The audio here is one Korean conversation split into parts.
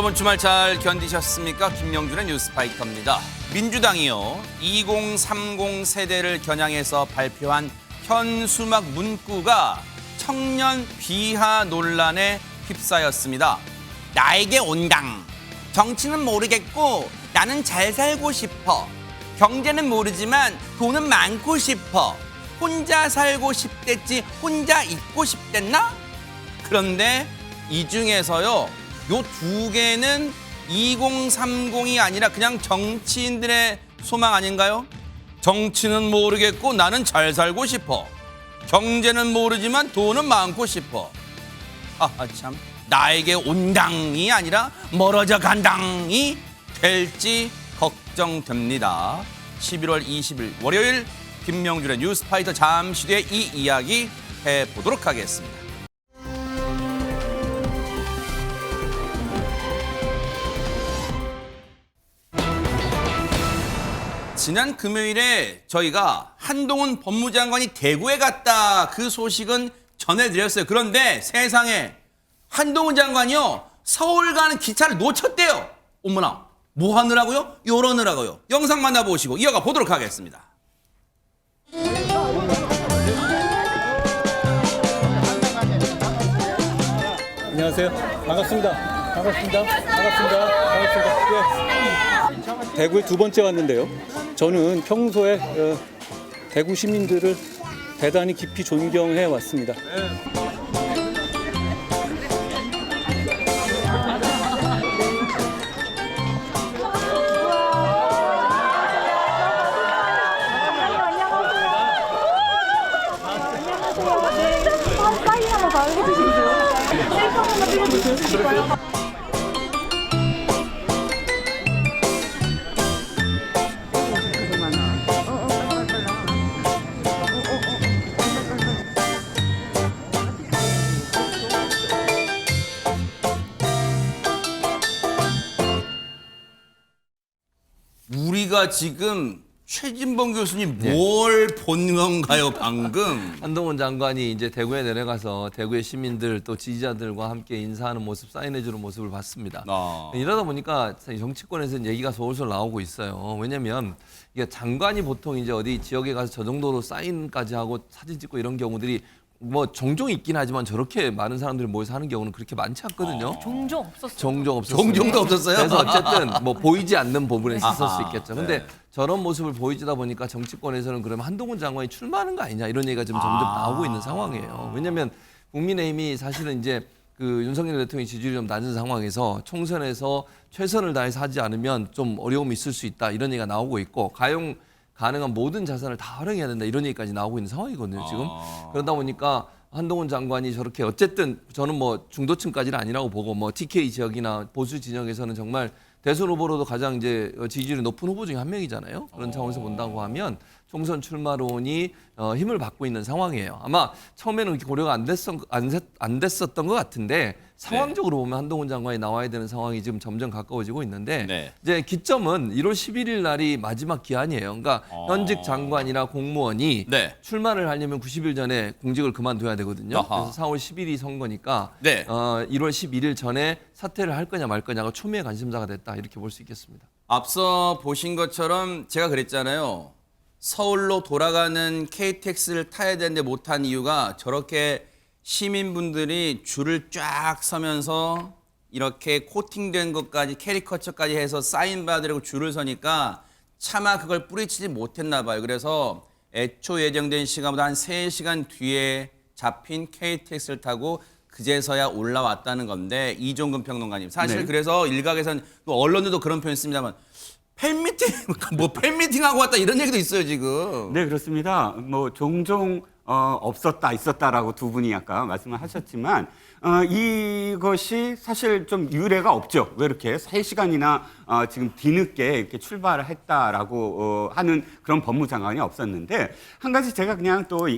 여러분 주말 잘 견디셨습니까? 김영준의 뉴스파이터입니다. 민주당이요 2030 세대를 겨냥해서 발표한 현수막 문구가 청년 비하 논란에 휩싸였습니다. 나에게 온당. 정치는 모르겠고 나는 잘 살고 싶어. 경제는 모르지만 돈은 많고 싶어. 혼자 살고 싶댔지 혼자 있고 싶댔나? 그런데 이 중에서요 요 두 개는 2030이 아니라 그냥 정치인들의 소망 아닌가요? 정치는 모르겠고 나는 잘 살고 싶어. 경제는 모르지만 돈은 많고 싶어. 하하 참 나에게 온당이 아니라 멀어져 간당이 될지 걱정됩니다. 11월 20일 월요일 김명준의 뉴스파이터 잠시 뒤에 이 이야기 해보도록 하겠습니다. 지난 금요일에 저희가 한동훈 법무장관이 대구에 갔다 그 소식은 전해드렸어요. 그런데 세상에 한동훈 장관이요 서울 가는 기차를 놓쳤대요. 어머나 뭐 하느라고요? 요러느라고요. 영상 만나보시고 이어가 보도록 하겠습니다. 안녕하세요. 반갑습니다. 반갑습니다. 반갑습니다. 반갑습니다. 예. 대구에 두 번째 왔는데요. 저는 평소에 대구 시민들을 대단히 깊이 존경해 왔습니다. 사인 한번 다 해주시겠어요? 셀카 한번 찍어주세요. 우리가 지금 최진봉 교수님 뭘 본 건가요 방금? 한동훈 장관이 이제 대구에 내려가서 대구의 시민들 또 지지자들과 함께 인사하는 모습, 사인해주는 모습을 봤습니다. 이러다 보니까 정치권에서 얘기가 솔솔 나오고 있어요. 왜냐하면 이게 장관이 보통 이제 어디 지역에 가서 저 정도로 사인까지 하고 사진 찍고 이런 경우들이 뭐 종종 있긴 하지만 저렇게 많은 사람들이 모여서 하는 경우는 그렇게 많지 않거든요. 종종 없었어요. 종종 없었어요. 종종도 없었어요? 그래서 어쨌든 뭐 보이지 않는 부분에 있을 수 아하, 있겠죠. 근데 네. 저런 모습을 보이지다 보니까 정치권에서는 그러면 한동훈 장관이 출마하는 거 아니냐 이런 얘기가 지금 점점 나오고 있는 상황이에요. 왜냐하면 국민의힘이 사실은 이제 그 윤석열 대통령의 지지율이 좀 낮은 상황에서 총선에서 최선을 다해서 하지 않으면 좀 어려움이 있을 수 있다 이런 얘기가 나오고 있고 가능한 모든 자산을 다 활용해야 된다 이런 얘기까지 나오고 있는 상황이거든요 지금. 그러다 보니까 한동훈 장관이 저렇게 어쨌든 저는 뭐 중도층까지는 아니라고 보고 뭐 TK 지역이나 보수 진영에서는 정말 대선 후보로도 가장 이제 지지율이 높은 후보 중에 한 명이잖아요. 그런 차원에서 본다고 하면 총선 출마론이 힘을 받고 있는 상황이에요. 아마 처음에는 그렇게 고려가 안 됐었던 것 같은데 상황적으로 보면 한동훈 장관이 나와야 되는 상황이 지금 점점 가까워지고 있는데 네. 이제 기점은 1월 11일 날이 마지막 기한이에요. 그러니까 현직 장관이나 공무원이 네. 출마를 하려면 90일 전에 공직을 그만둬야 되거든요. 아하. 그래서 4월 10일이 선거니까 네. 1월 11일 전에 사퇴를 할 거냐 말 거냐가 초미의 관심사가 됐다 이렇게 볼 수 있겠습니다. 앞서 보신 것처럼 제가 그랬잖아요. 서울로 돌아가는 KTX를 타야 되는데 못한 이유가 저렇게 시민분들이 줄을 쫙 서면서 이렇게 코팅된 것까지 캐리커처까지 해서 사인 받으려고 줄을 서니까 차마 그걸 뿌리치지 못했나 봐요. 그래서 애초 예정된 시간보다 한 3시간 뒤에 잡힌 KTX를 타고 그제서야 올라왔다는 건데 이종근 평론가님 사실 네. 그래서 일각에서는 또 언론들도 그런 표현 씁니다만 팬미팅 하고 왔다 이런 얘기도 있어요 지금. 네, 그렇습니다. 뭐 종종 없었다 있었다라고 두 분이 아까 말씀을 하셨지만 이것이 사실 좀 유례가 없죠. 왜 이렇게 3시간이나 지금 뒤늦게 이렇게 출발을 했다라고 하는 그런 법무장관이 없었는데 한 가지 제가 그냥 또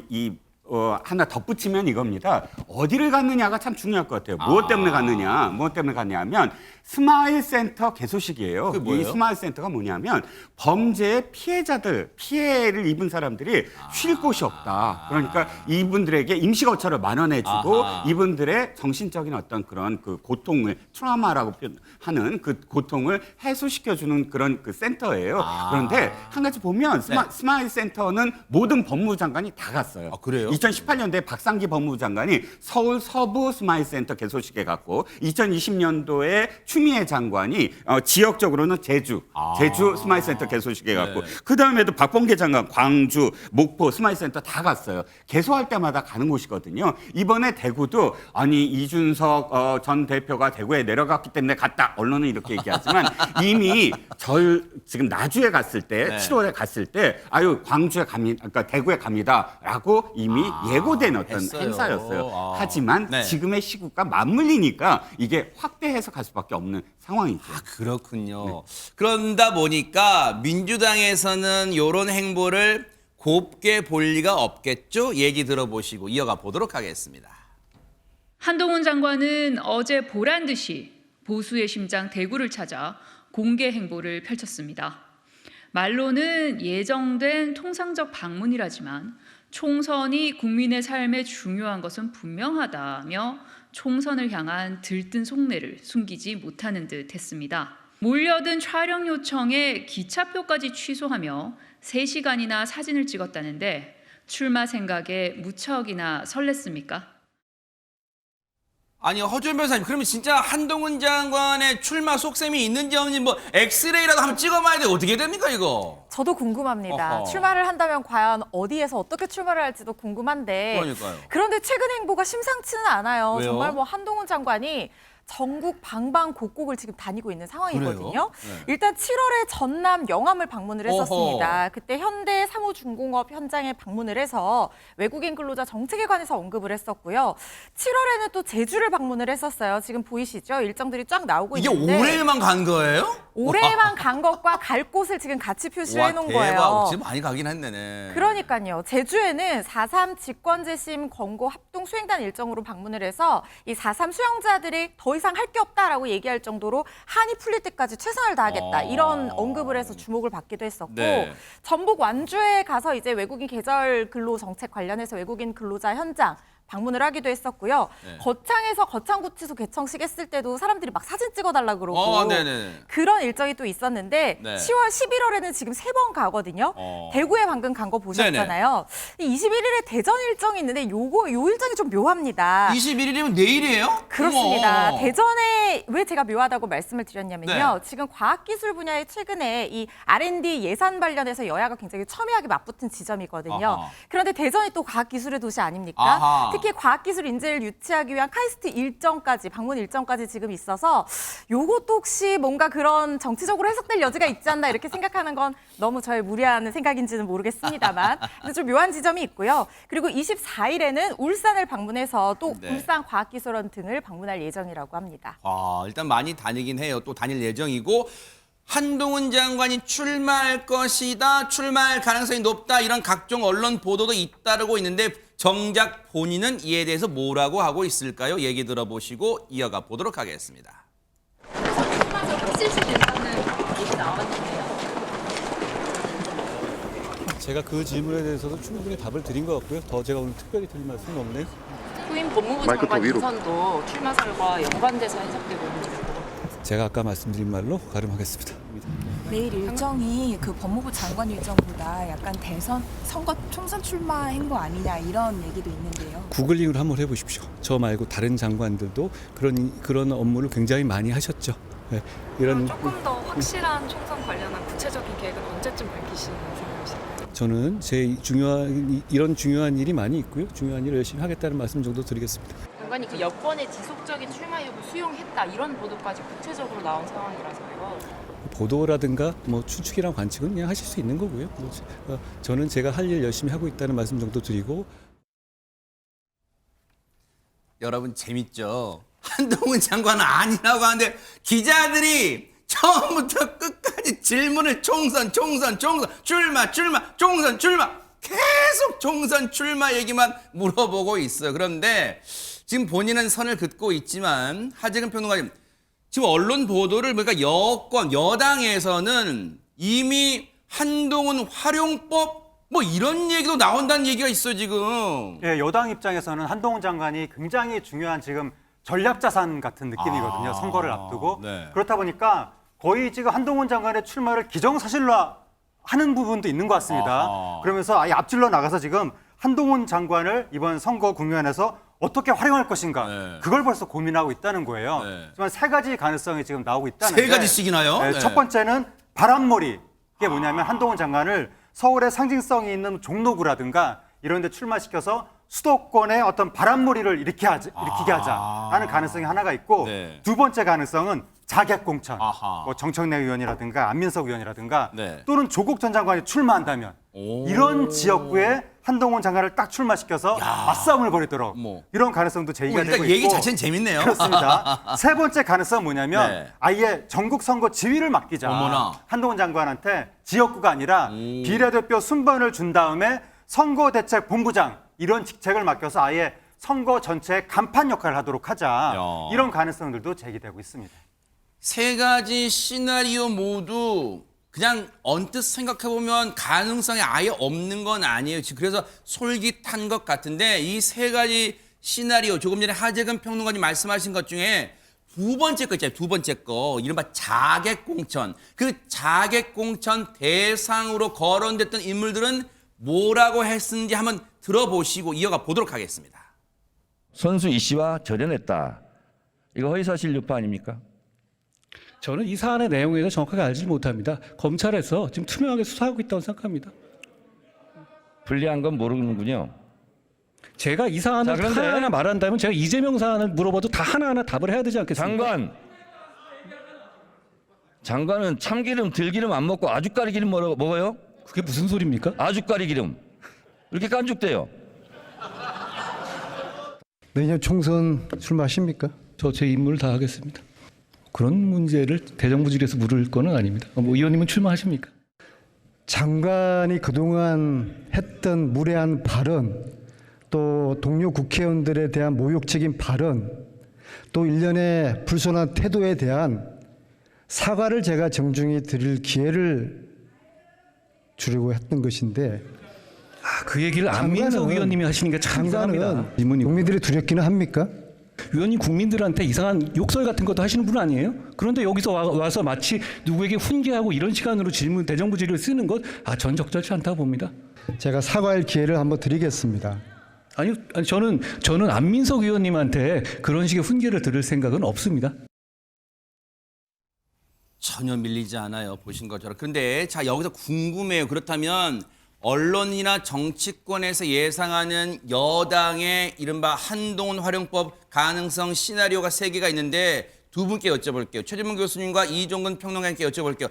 하나 덧붙이면 이겁니다. 어디를 갔느냐가 참 중요할 것 같아요. 무엇 때문에 갔느냐 하면 스마일 센터 개소식이에요. 그게 뭐예요? 이 스마일 센터가 뭐냐면 범죄의 피해를 입은 사람들이 쉴 곳이 없다. 그러니까 이분들에게 임시거처를 마련해주고 이분들의 정신적인 어떤 그런 그 고통을 트라우마라고 하는 그 고통을 해소시켜주는 그런 그 센터예요. 그런데 한 가지 보면 스마일 센터는 모든 법무부 장관이 다 갔어요. 아, 그래요? 2018년도에 박상기 법무부 장관이 서울 서부 스마일 센터 개소식에 갔고 2020년도에 추미애 장관이 지역적으로는 제주 스마일 센터 개소식에 갔고 그 다음에도 박범계 장관 광주, 목포 스마일 센터 다 갔어요. 개소할 때마다 가는 곳이거든요. 이번에 대구도 아니 이준석 전 대표가 대구에 내려갔기 때문에 갔다. 언론은 이렇게 얘기하지만 이미 지금 나주에 갔을 때 7월에 갔을 때 아유 광주에 갑니다. 그러니까 대구에 갑니다라고 이미 예고된 어떤 했어요. 행사였어요. 하지만 지금의 시국과 맞물리니까 이게 확대해서 갈 수밖에 없는 상황이죠. 그렇군요. 그런다 보니까 민주당에서는 이런 행보를 곱게 볼 리가 없겠죠? 얘기 들어보시고 이어가 보도록 하겠습니다. 한동훈 장관은 어제 보란 듯이 보수의 심장 대구를 찾아 공개 행보를 펼쳤습니다. 말로는 예정된 통상적 방문이라지만 총선이 국민의 삶에 중요한 것은 분명하다며 총선을 향한 들뜬 속내를 숨기지 못하는 듯 했습니다. 몰려든 촬영 요청에 기차표까지 취소하며 3시간이나 사진을 찍었다는데 출마 생각에 무척이나 설렜습니까? 아니 허준 변호사님 그러면 진짜 한동훈 장관의 출마 속셈이 있는지 없는지 뭐 엑스레이라도 한번 찍어봐야 돼. 어떻게 됩니까 이거? 저도 궁금합니다. 어허. 출마를 한다면 과연 어디에서 어떻게 출마를 할지도 궁금한데. 그러니까요. 그런데 최근 행보가 심상치는 않아요. 왜요? 정말 뭐 한동훈 장관이 전국 방방곡곡을 지금 다니고 있는 상황이거든요. 그래요? 네. 일단 7월에 전남 영암을 방문을 어허. 했었습니다. 그때 현대 사무중공업 현장에 방문을 해서 외국인 근로자 정책에 관해서 언급을 했었고요. 7월에는 또 제주를 방문을 했었어요. 지금 보이시죠? 일정들이 쫙 나오고 이게 있는데 올해만 간 거예요? 올해만 간 것과 갈 곳을 지금 같이 표시를 해놓은 대박. 거예요. 지금 많이 가긴 했네. 그러니까요. 제주에는 4.3 직권재심 권고 합동 수행단 일정으로 방문을 해서 이 4.3 수용자들이 더 이상 할 게 없다라고 얘기할 정도로 한이 풀릴 때까지 최선을 다하겠다. 이런 언급을 해서 주목을 받기도 했었고 네. 전북 완주에 가서 이제 외국인 계절 근로 정책 관련해서 외국인 근로자 현장 방문을 하기도 했었고요. 네. 거창에서 거창구치소 개청식 했을 때도 사람들이 막 사진 찍어달라 그러고 네네. 그런 일정이 또 있었는데 네. 10월 11월에는 지금 3번 가거든요. 대구에 방금 간 거 보셨잖아요. 21일에 대전 일정이 있는데 요 일정이 좀 묘합니다. 21일이면 내일이에요? 그렇습니다. 어머. 대전에 왜 제가 묘하다고 말씀을 드렸냐면요. 네. 지금 과학기술 분야에 최근에 이 R&D 예산 관련해서 여야가 굉장히 첨예하게 맞붙은 지점이거든요. 아하. 그런데 대전이 또 과학기술의 도시 아닙니까? 아하. 특히 과학기술 인재를 유치하기 위한 카이스트 일정까지 방문 일정까지 지금 있어서 요것도 혹시 뭔가 그런 정치적으로 해석될 여지가 있지 않나 이렇게 생각하는 건 너무 저의 무리한 생각인지는 모르겠습니다만 근데 좀 묘한 지점이 있고요. 그리고 24일에는 울산을 방문해서 또 네. 울산과학기술원 등을 방문할 예정이라고 합니다. 일단 많이 다니긴 해요. 또 다닐 예정이고 한동훈 장관이 출마할 것이다, 출마할 가능성이 높다 이런 각종 언론 보도도 잇따르고 있는데 정작 본인은 이에 대해서 뭐라고 하고 있을까요? 얘기 들어보시고 이어가 보도록 하겠습니다. 출마를 하실 수 있다는 얘기 나왔는데요. 제가 그 질문에 대해서도 충분히 답을 드린 것 같고요. 더 제가 오늘 특별히 드릴 말씀은 없네요. 후임 법무부 장관 인선도 출마설과 연관돼서 해석되고 있는지 궁금합니다. 제가 아까 말씀드린 말로 가름하겠습니다. 내일 일정이 그 법무부 장관 일정보다 약간 대선 선거 총선 출마 행보 아니냐 이런 얘기도 있는데요. 구글링을 한번 해보십시오. 저 말고 다른 장관들도 그런 업무를 굉장히 많이 하셨죠. 네, 이런 조금 더 확실한 총선 관련한 구체적인 계획은 언제쯤 밝히시는 생각이신가요? 저는 이런 중요한 일이 많이 있고요. 중요한 일을 열심히 하겠다는 말씀 정도 드리겠습니다. 장관이 그 여권의 지속적인 출마 여부 수용했다 이런 보도까지 구체적으로 나온 상황이라서요. 보도라든가 뭐 추측이랑 관측은 그냥 하실 수 있는 거고요. 저는 제가 할 일 열심히 하고 있다는 말씀 정도 드리고. 여러분 재밌죠? 한동훈 장관은 아니라고 하는데 기자들이 처음부터 끝까지 질문을 총선, 출마, 총선, 출마 계속 총선 출마 얘기만 물어보고 있어요. 그런데 지금 본인은 선을 긋고 있지만 하재근 평론가님, 지금 언론 보도를 보니까 여당에서는 이미 한동훈 활용법 뭐 이런 얘기도 나온다는 얘기가 있어요, 지금. 예, 여당 입장에서는 한동훈 장관이 굉장히 중요한 지금 전략 자산 같은 느낌이거든요. 선거를 앞두고. 네. 그렇다 보니까 거의 지금 한동훈 장관의 출마를 기정사실화 하는 부분도 있는 것 같습니다. 그러면서 아예 앞질러 나가서 지금 한동훈 장관을 이번 선거 국면에서 어떻게 활용할 것인가. 네. 그걸 벌써 고민하고 있다는 거예요. 네. 하지만 세 가지 가능성이 지금 나오고 있다는 게. 세 가지씩이나요? 네, 네. 첫 번째는 바람몰이. 이게 뭐냐면 한동훈 장관을 서울의 상징성이 있는 종로구라든가 이런 데 출마시켜서 수도권의 어떤 바람몰이를 일으키게 하자 하는 가능성이 하나가 있고 네. 두 번째 가능성은 자객공천. 아하. 뭐 정청래 의원이라든가 안민석 의원이라든가 네. 또는 조국 전 장관이 출마한다면 이런 지역구에 한동훈 장관을 딱 출마시켜서 맞싸움을 벌이도록 뭐. 이런 가능성도 제기가 일단 되고 얘기 있고 자체는 재밌네요. 그렇습니다. 세 번째 가능성은 뭐냐면 네. 아예 전국 선거 지휘를 맡기자. 어머나. 한동훈 장관한테 지역구가 아니라 비례대표 순번을 준 다음에 선거대책본부장 이런 직책을 맡겨서 아예 선거 전체의 간판 역할을 하도록 하자. 야. 이런 가능성들도 제기되고 있습니다. 세 가지 시나리오 모두 그냥 언뜻 생각해보면 가능성이 아예 없는 건 아니에요. 지금 그래서 솔깃한 것 같은데 이 세 가지 시나리오, 조금 전에 하재근 평론가님 말씀하신 것 중에 두 번째 거 있잖아요. 두 번째 거 이른바 자객공천. 그 자객공천 대상으로 거론됐던 인물들은 뭐라고 했는지 한번 들어보시고 이어가 보도록 하겠습니다. 선수 이 씨와 절연했다. 이거 허위사실 유포 아닙니까? 저는 이 사안의 내용에 대해서 정확하게 알지 못합니다. 검찰에서 지금 투명하게 수사하고 있다고 생각합니다. 불리한 건 모르는군요. 제가 이 사안을 자, 그런데 하나하나 말한다면 제가 이재명 사안을 물어봐도 다 하나하나 답을 해야 되지 않겠습니까? 장관은 참기름, 들기름 안 먹고 아주까리 기름 먹어요? 그게 무슨 소리입니까? 아주까리 기름. 이렇게 깐죽대요. 내년 총선 출마하십니까? 저 제 임무를 다 하겠습니다. 그런 문제를 대정부질에서 물을 거는 아닙니다. 뭐 의원님은 출마하십니까? 장관이 그동안 했던 무례한 발언, 또 동료 국회의원들에 대한 모욕적인 발언, 또 일련의 불손한 태도에 대한 사과를 제가 정중히 드릴 기회를 주려고 했던 것인데 그 얘기를 안민석 의원님이 하시니까 참 이상합니다. 장관은 국민들이 두렵기는 합니까? 의원님 국민들한테 이상한 욕설 같은 것도 하시는 분 아니에요? 그런데 여기서 와서 마치 누구에게 훈계하고 이런 시간으로 질문 대정부 질의를 쓰는 것, 전 적절치 않다고 봅니다. 제가 사과할 기회를 한번 드리겠습니다. 아니 저는 안민석 의원님한테 그런 식의 훈계를 들을 생각은 없습니다. 전혀 밀리지 않아요. 보신 것처럼. 그런데 자 여기서 궁금해요. 그렇다면 언론이나 정치권에서 예상하는 여당의 이른바 한동훈 활용법 가능성 시나리오가 세 개가 있는데 두 분께 여쭤볼게요. 최진문 교수님과 이종근 평론가님께 여쭤볼게요.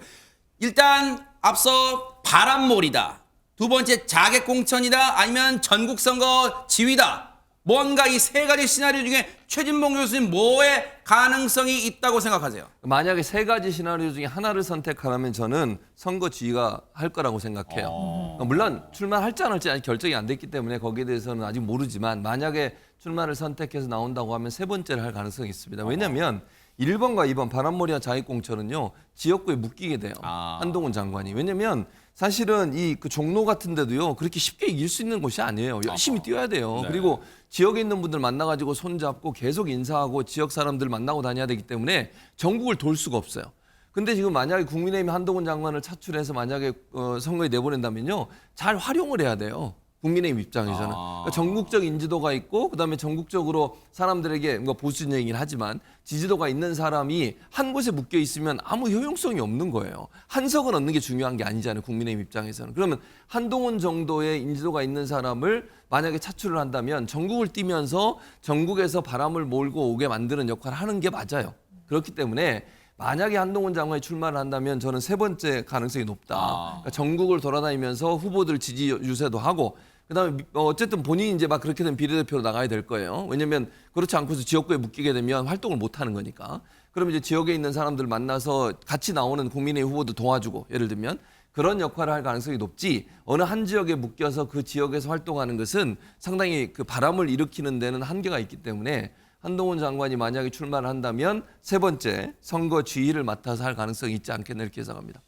일단 앞서 바람몰이다. 두 번째 자객공천이다. 아니면 전국선거 지휘다. 뭔가 이 세 가지 시나리오 중에 최진봉 교수님 뭐의 가능성이 있다고 생각하세요? 만약에 세 가지 시나리오 중에 하나를 선택하라면 저는 선거 지휘가 할 거라고 생각해요. 물론 출마할지 안 할지 아직 결정이 안 됐기 때문에 거기에 대해서는 아직 모르지만 만약에 출마를 선택해서 나온다고 하면 세 번째를 할 가능성이 있습니다. 왜냐하면 1번과 2번 바람몰이와 자객공천은요 지역구에 묶이게 돼요. 한동훈 장관이. 왜냐하면 사실은 이 그 종로 같은 데도요 그렇게 쉽게 이길 수 있는 곳이 아니에요. 열심히 뛰어야 돼요. 네. 그리고 지역에 있는 분들 만나가지고 손잡고 계속 인사하고 지역 사람들 만나고 다녀야 되기 때문에 전국을 돌 수가 없어요. 근데 지금 만약에 국민의힘이 한동훈 장관을 차출해서 만약에 선거에 내보낸다면요 잘 활용을 해야 돼요. 국민의힘 입장에서는 그러니까 전국적 인지도가 있고 그다음에 전국적으로 사람들에게 뭔가 보수적인 얘기를 하지만 지지도가 있는 사람이 한 곳에 묶여 있으면 아무 효용성이 없는 거예요. 한석을 얻는 게 중요한 게 아니잖아요. 국민의힘 입장에서는. 그러면 한동훈 정도의 인지도가 있는 사람을 만약에 차출을 한다면 전국을 뛰면서 전국에서 바람을 몰고 오게 만드는 역할을 하는 게 맞아요. 그렇기 때문에 만약에 한동훈 장관이 출마를 한다면 저는 세 번째 가능성이 높다. 그러니까 전국을 돌아다니면서 후보들 지지 유세도 하고 그다음에 어쨌든 본인이 이제 막 그렇게 된 비례대표로 나가야 될 거예요. 왜냐하면 그렇지 않고서 지역구에 묶이게 되면 활동을 못 하는 거니까. 그러면 이제 지역에 있는 사람들 만나서 같이 나오는 국민의힘 후보도 도와주고 예를 들면 그런 역할을 할 가능성이 높지 어느 한 지역에 묶여서 그 지역에서 활동하는 것은 상당히 그 바람을 일으키는 데는 한계가 있기 때문에 한동훈 장관이 만약에 출마를 한다면 세 번째 선거 지휘를 맡아서 할 가능성이 있지 않겠나 이렇게 예상합니다.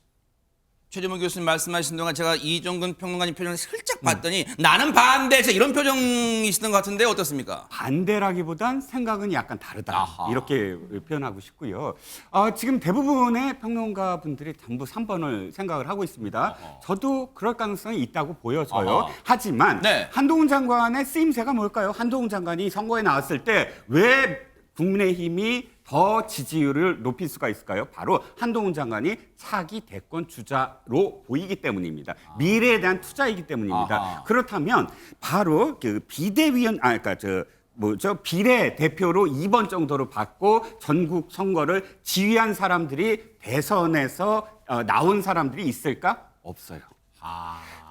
최재문 교수님 말씀하신 동안 제가 이종근 평론가님 표정을 슬쩍 봤더니 나는 반대 이런 표정이시던 것 같은데 어떻습니까? 반대라기보단 생각은 약간 다르다. 아하. 이렇게 표현하고 싶고요. 지금 대부분의 평론가 분들이 전부 3번을 생각을 하고 있습니다. 저도 그럴 가능성이 있다고 보여져요. 아하. 하지만 네. 한동훈 장관의 쓰임새가 뭘까요? 한동훈 장관이 선거에 나왔을 때 왜 국민의힘이 더 지지율을 높일 수가 있을까요? 바로 한동훈 장관이 차기 대권 주자로 보이기 때문입니다. 미래에 대한 투자이기 때문입니다. 아하. 그렇다면 바로 그 비대위원, 비례 대표로 2번 정도로 받고 전국 선거를 지휘한 사람들이 대선에서 나온 사람들이 있을까? 없어요.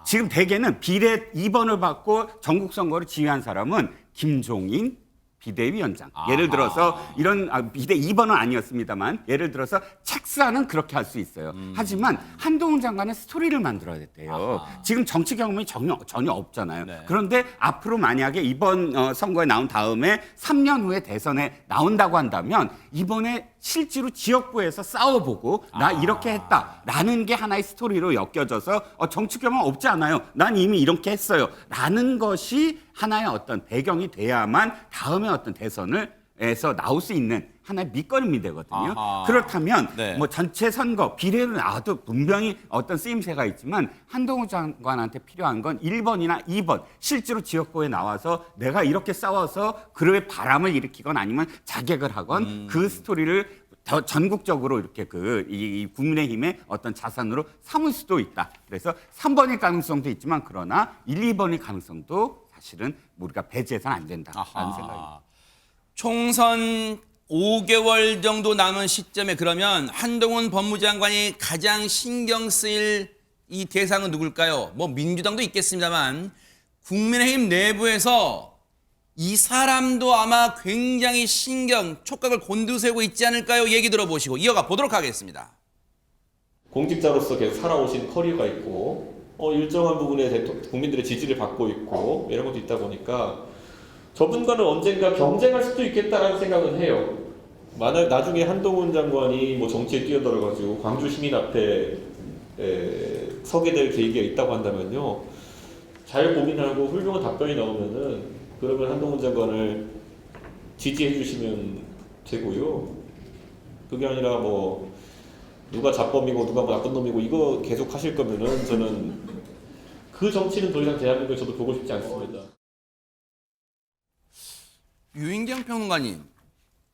지금 대개는 비례 2번을 받고 전국 선거를 지휘한 사람은 김종인 비대위원장. 예를 들어서 이런 비대 2번은 아니었습니다만 예를 들어서 책사는 그렇게 할 수 있어요. 하지만 한동훈 장관은 스토리를 만들어야 돼요. 지금 정치 경험이 전혀 없잖아요. 네. 그런데 앞으로 만약에 이번 선거에 나온 다음에 3년 후에 대선에 나온다고 한다면 이번에 실제로 지역구에서 싸워보고 나 이렇게 했다라는 게 하나의 스토리로 엮여져서 정치 경험 없지 않아요. 난 이미 이렇게 했어요. 라는 것이 하나의 어떤 배경이 돼야만 다음에 어떤 대선에서 나올 수 있는 하나의 밑거름이 되거든요. 아하. 그렇다면 네. 뭐 전체 선거 비례로 나와도 분명히 어떤 쓰임새가 있지만 한동훈 장관한테 필요한 건 1번이나 2번 실제로 지역구에 나와서 내가 이렇게 싸워서 그의 바람을 일으키건 아니면 자객을 하건 그 스토리를 더 전국적으로 이렇게 이 국민의힘의 어떤 자산으로 삼을 수도 있다. 그래서 3번일 가능성도 있지만 그러나 1, 2번일 가능성도 사실은 우리가 배제해서는 안 된다라는 생각입니다. 총선 5개월 정도 남은 시점에 그러면 한동훈 법무장관이 가장 신경 쓰일 이 대상은 누굴까요? 뭐 민주당도 있겠습니다만 국민의힘 내부에서 이 사람도 아마 굉장히 촉각을 곤두세우고 있지 않을까요? 얘기 들어보시고 이어가 보도록 하겠습니다. 공직자로서 계속 살아오신 커리어가 있고 일정한 부분에 국민들의 지지를 받고 있고 이런 것도 있다 보니까 저분과는 언젠가 경쟁할 수도 있겠다라는 생각은 해요. 만약 나중에 한동훈 장관이 뭐 정치에 뛰어들어가지고 광주 시민 앞에 서게 될 계기가 있다고 한다면요. 잘 고민하고 훌륭한 답변이 나오면은 그러면 한동훈 장관을 지지해 주시면 되고요. 그게 아니라 뭐 누가 잡범이고 누가 뭐 나쁜 놈이고 이거 계속 하실 거면은 저는 그 정치는 더 이상 대한민국에 저도 보고 싶지 않습니다. 유인경 평론가님,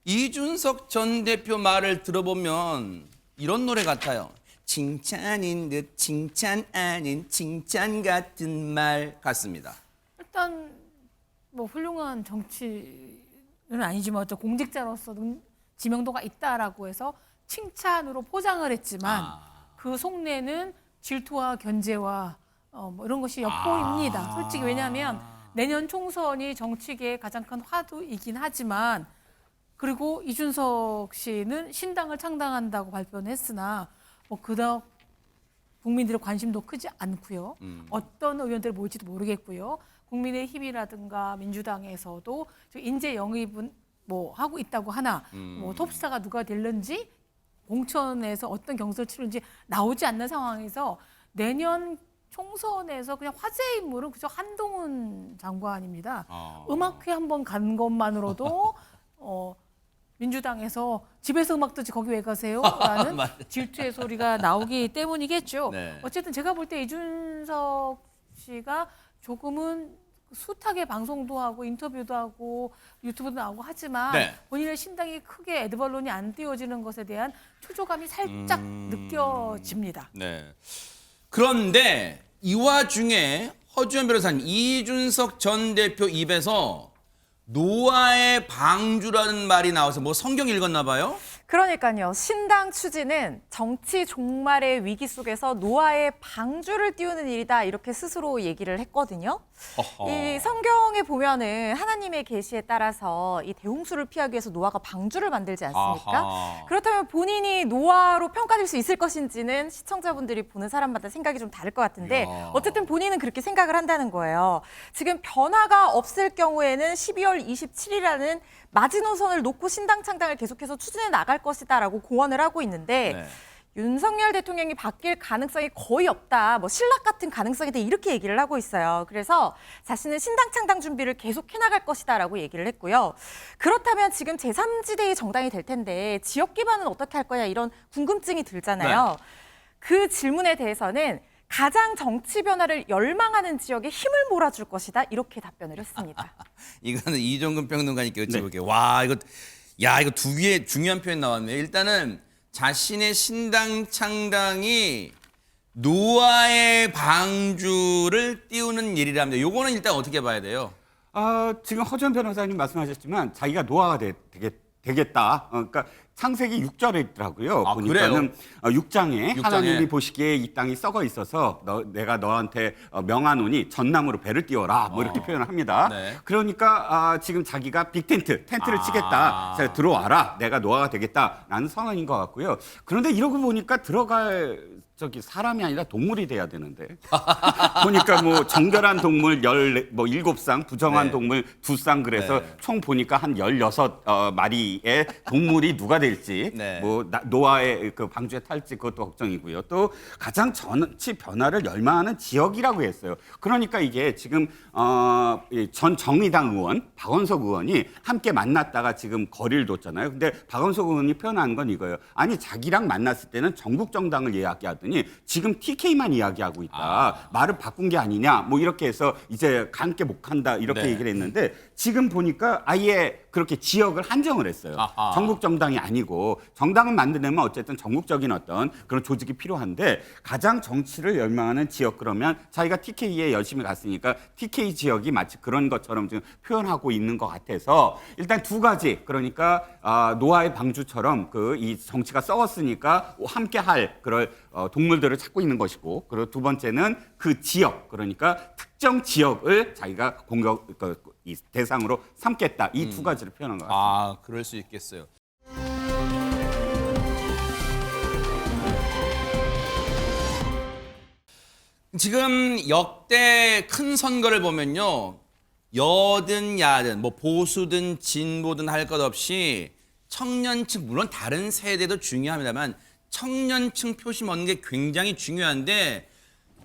이준석 전 대표 말을 들어보면 이런 노래 같아요. 칭찬인 듯 칭찬 아닌 칭찬 같은 말 같습니다. 일단 뭐 훌륭한 정치는 아니지만 어떤 공직자로서는 지명도가 있다라고 해서 칭찬으로 포장을 했지만 그 속내는 질투와 견제와 뭐 이런 것이 엿보입니다. 솔직히 왜냐하면 내년 총선이 정치계의 가장 큰 화두이긴 하지만 그리고 이준석 씨는 신당을 창당한다고 발표는 했으나 뭐 그닥 국민들의 관심도 크지 않고요. 어떤 의원들 모일지도 모르겠고요. 국민의힘이라든가 민주당에서도 인재 영입은 뭐 하고 있다고 하나 뭐 톱스타가 누가 될는지 공천에서 어떤 경선을 치르는지 나오지 않는 상황에서 내년 총선에서 그냥 화제의 인물은 그저 한동훈 장관입니다. 음악회 한번 간 것만으로도 민주당에서 집에서 음악 듣지 거기 왜 가세요? 라는 질투의 소리가 나오기 때문이겠죠. 네. 어쨌든 제가 볼 때 이준석 씨가 조금은 숱하게 방송도 하고 인터뷰도 하고 유튜브도 나오고 하지만 네. 본인의 신당이 크게 에드벌론이 안 띄워지는 것에 대한 초조감이 살짝 느껴집니다. 네. 그런데 이 와중에 허주연 변호사님, 이준석 전 대표 입에서 노아의 방주라는 말이 나와서 뭐 성경 읽었나 봐요? 그러니까요. 신당 추진은 정치 종말의 위기 속에서 노아의 방주를 띄우는 일이다 이렇게 스스로 얘기를 했거든요. 이 성경에 보면은 하나님의 계시에 따라서 이 대홍수를 피하기 위해서 노아가 방주를 만들지 않습니까? 그렇다면 본인이 노아로 평가될 수 있을 것인지는 시청자분들이 보는 사람마다 생각이 좀 다를 것 같은데 어쨌든 본인은 그렇게 생각을 한다는 거예요. 지금 변화가 없을 경우에는 12월 27일이라는 마지노선을 놓고 신당 창당을 계속해서 추진해 나갈 것이다라고 공언을 하고 있는데 윤석열 대통령이 바뀔 가능성이 거의 없다. 뭐 신락 같은 가능성이다 이렇게 얘기를 하고 있어요. 그래서 자신은 신당 창당 준비를 계속 해나갈 것이다라고 얘기를 했고요. 그렇다면 지금 제3지대의 정당이 될 텐데 지역 기반은 어떻게 할 거냐 이런 궁금증이 들잖아요. 그 질문에 대해서는 가장 정치 변화를 열망하는 지역에 힘을 몰아줄 것이다 이렇게 답변을 했습니다. 이거는 이종근 평론가님께 여쭤볼게요. 와 이거 두 개의 중요한 표현 나왔네요. 일단은 자신의 신당 창당이 노아의 방주를 띄우는 일이랍니다. 요거는 일단 어떻게 봐야 돼요? 지금 허전 변호사님 말씀하셨지만 자기가 노아가 되겠다. 그러니까 창세기 6절에 있더라고요. 보니까는 6장에 하나님이 보시기에 이 땅이 썩어 있어서 내가 너한테 명하노니 전나무로 배를 띄워라. 뭐 이렇게 표현을 합니다. 그러니까 지금 자기가 텐트를 치겠다. 자, 들어와라. 내가 노아가 되겠다라는 선언인 것 같고요. 그런데 이러고 보니까 들어갈 사람이 아니라 동물이 돼야 되는데 보니까 뭐 정결한 동물 17상, 부정한 동물 2상 그래서 총 보니까 한 16마리의 동물이 누가 될지 뭐 노아의 그 방주에 탈지 그것도 걱정이고요. 또 가장 정치 변화를 열망하는 지역이라고 했어요. 그러니까 이게 지금 전 정의당 의원 박원석 의원이 함께 만났다가 지금 거리를 뒀잖아요. 근데 박원석 의원이 표현한 건 이거예요. 아니 자기랑 만났을 때는 전국 정당을 이야기하더니 지금 TK만 이야기하고 있다. 말을 바꾼 게 아니냐. 뭐 이렇게 해서 이제 함께 못 한다. 이렇게 얘기를 했는데 지금 보니까 아예 그렇게 지역을 한정을 했어요. 전국 정당이 아니고 정당을 만들려면 어쨌든 전국적인 어떤 그런 조직이 필요한데 가장 정치를 열망하는 지역 그러면 자기가 TK에 열심히 갔으니까 TK 지역이 마치 그런 것처럼 지금 표현하고 있는 것 같아서 일단 두 가지 그러니까 노아의 방주처럼 그 이 정치가 썩었으니까 함께 할 그럴 동물들을 찾고 있는 것이고 그리고 두 번째는 그 지역 그러니까 특정 지역을 자기가 이 대상으로 삼겠다 이 두 가지를 표현한 것 같습니다. 그럴 수 있겠어요. 지금 역대 큰 선거를 보면요. 여든 야든 뭐 보수든 진보든 할 것 없이 청년층 물론 다른 세대도 중요합니다만 청년층 표심 얻는 게 굉장히 중요한데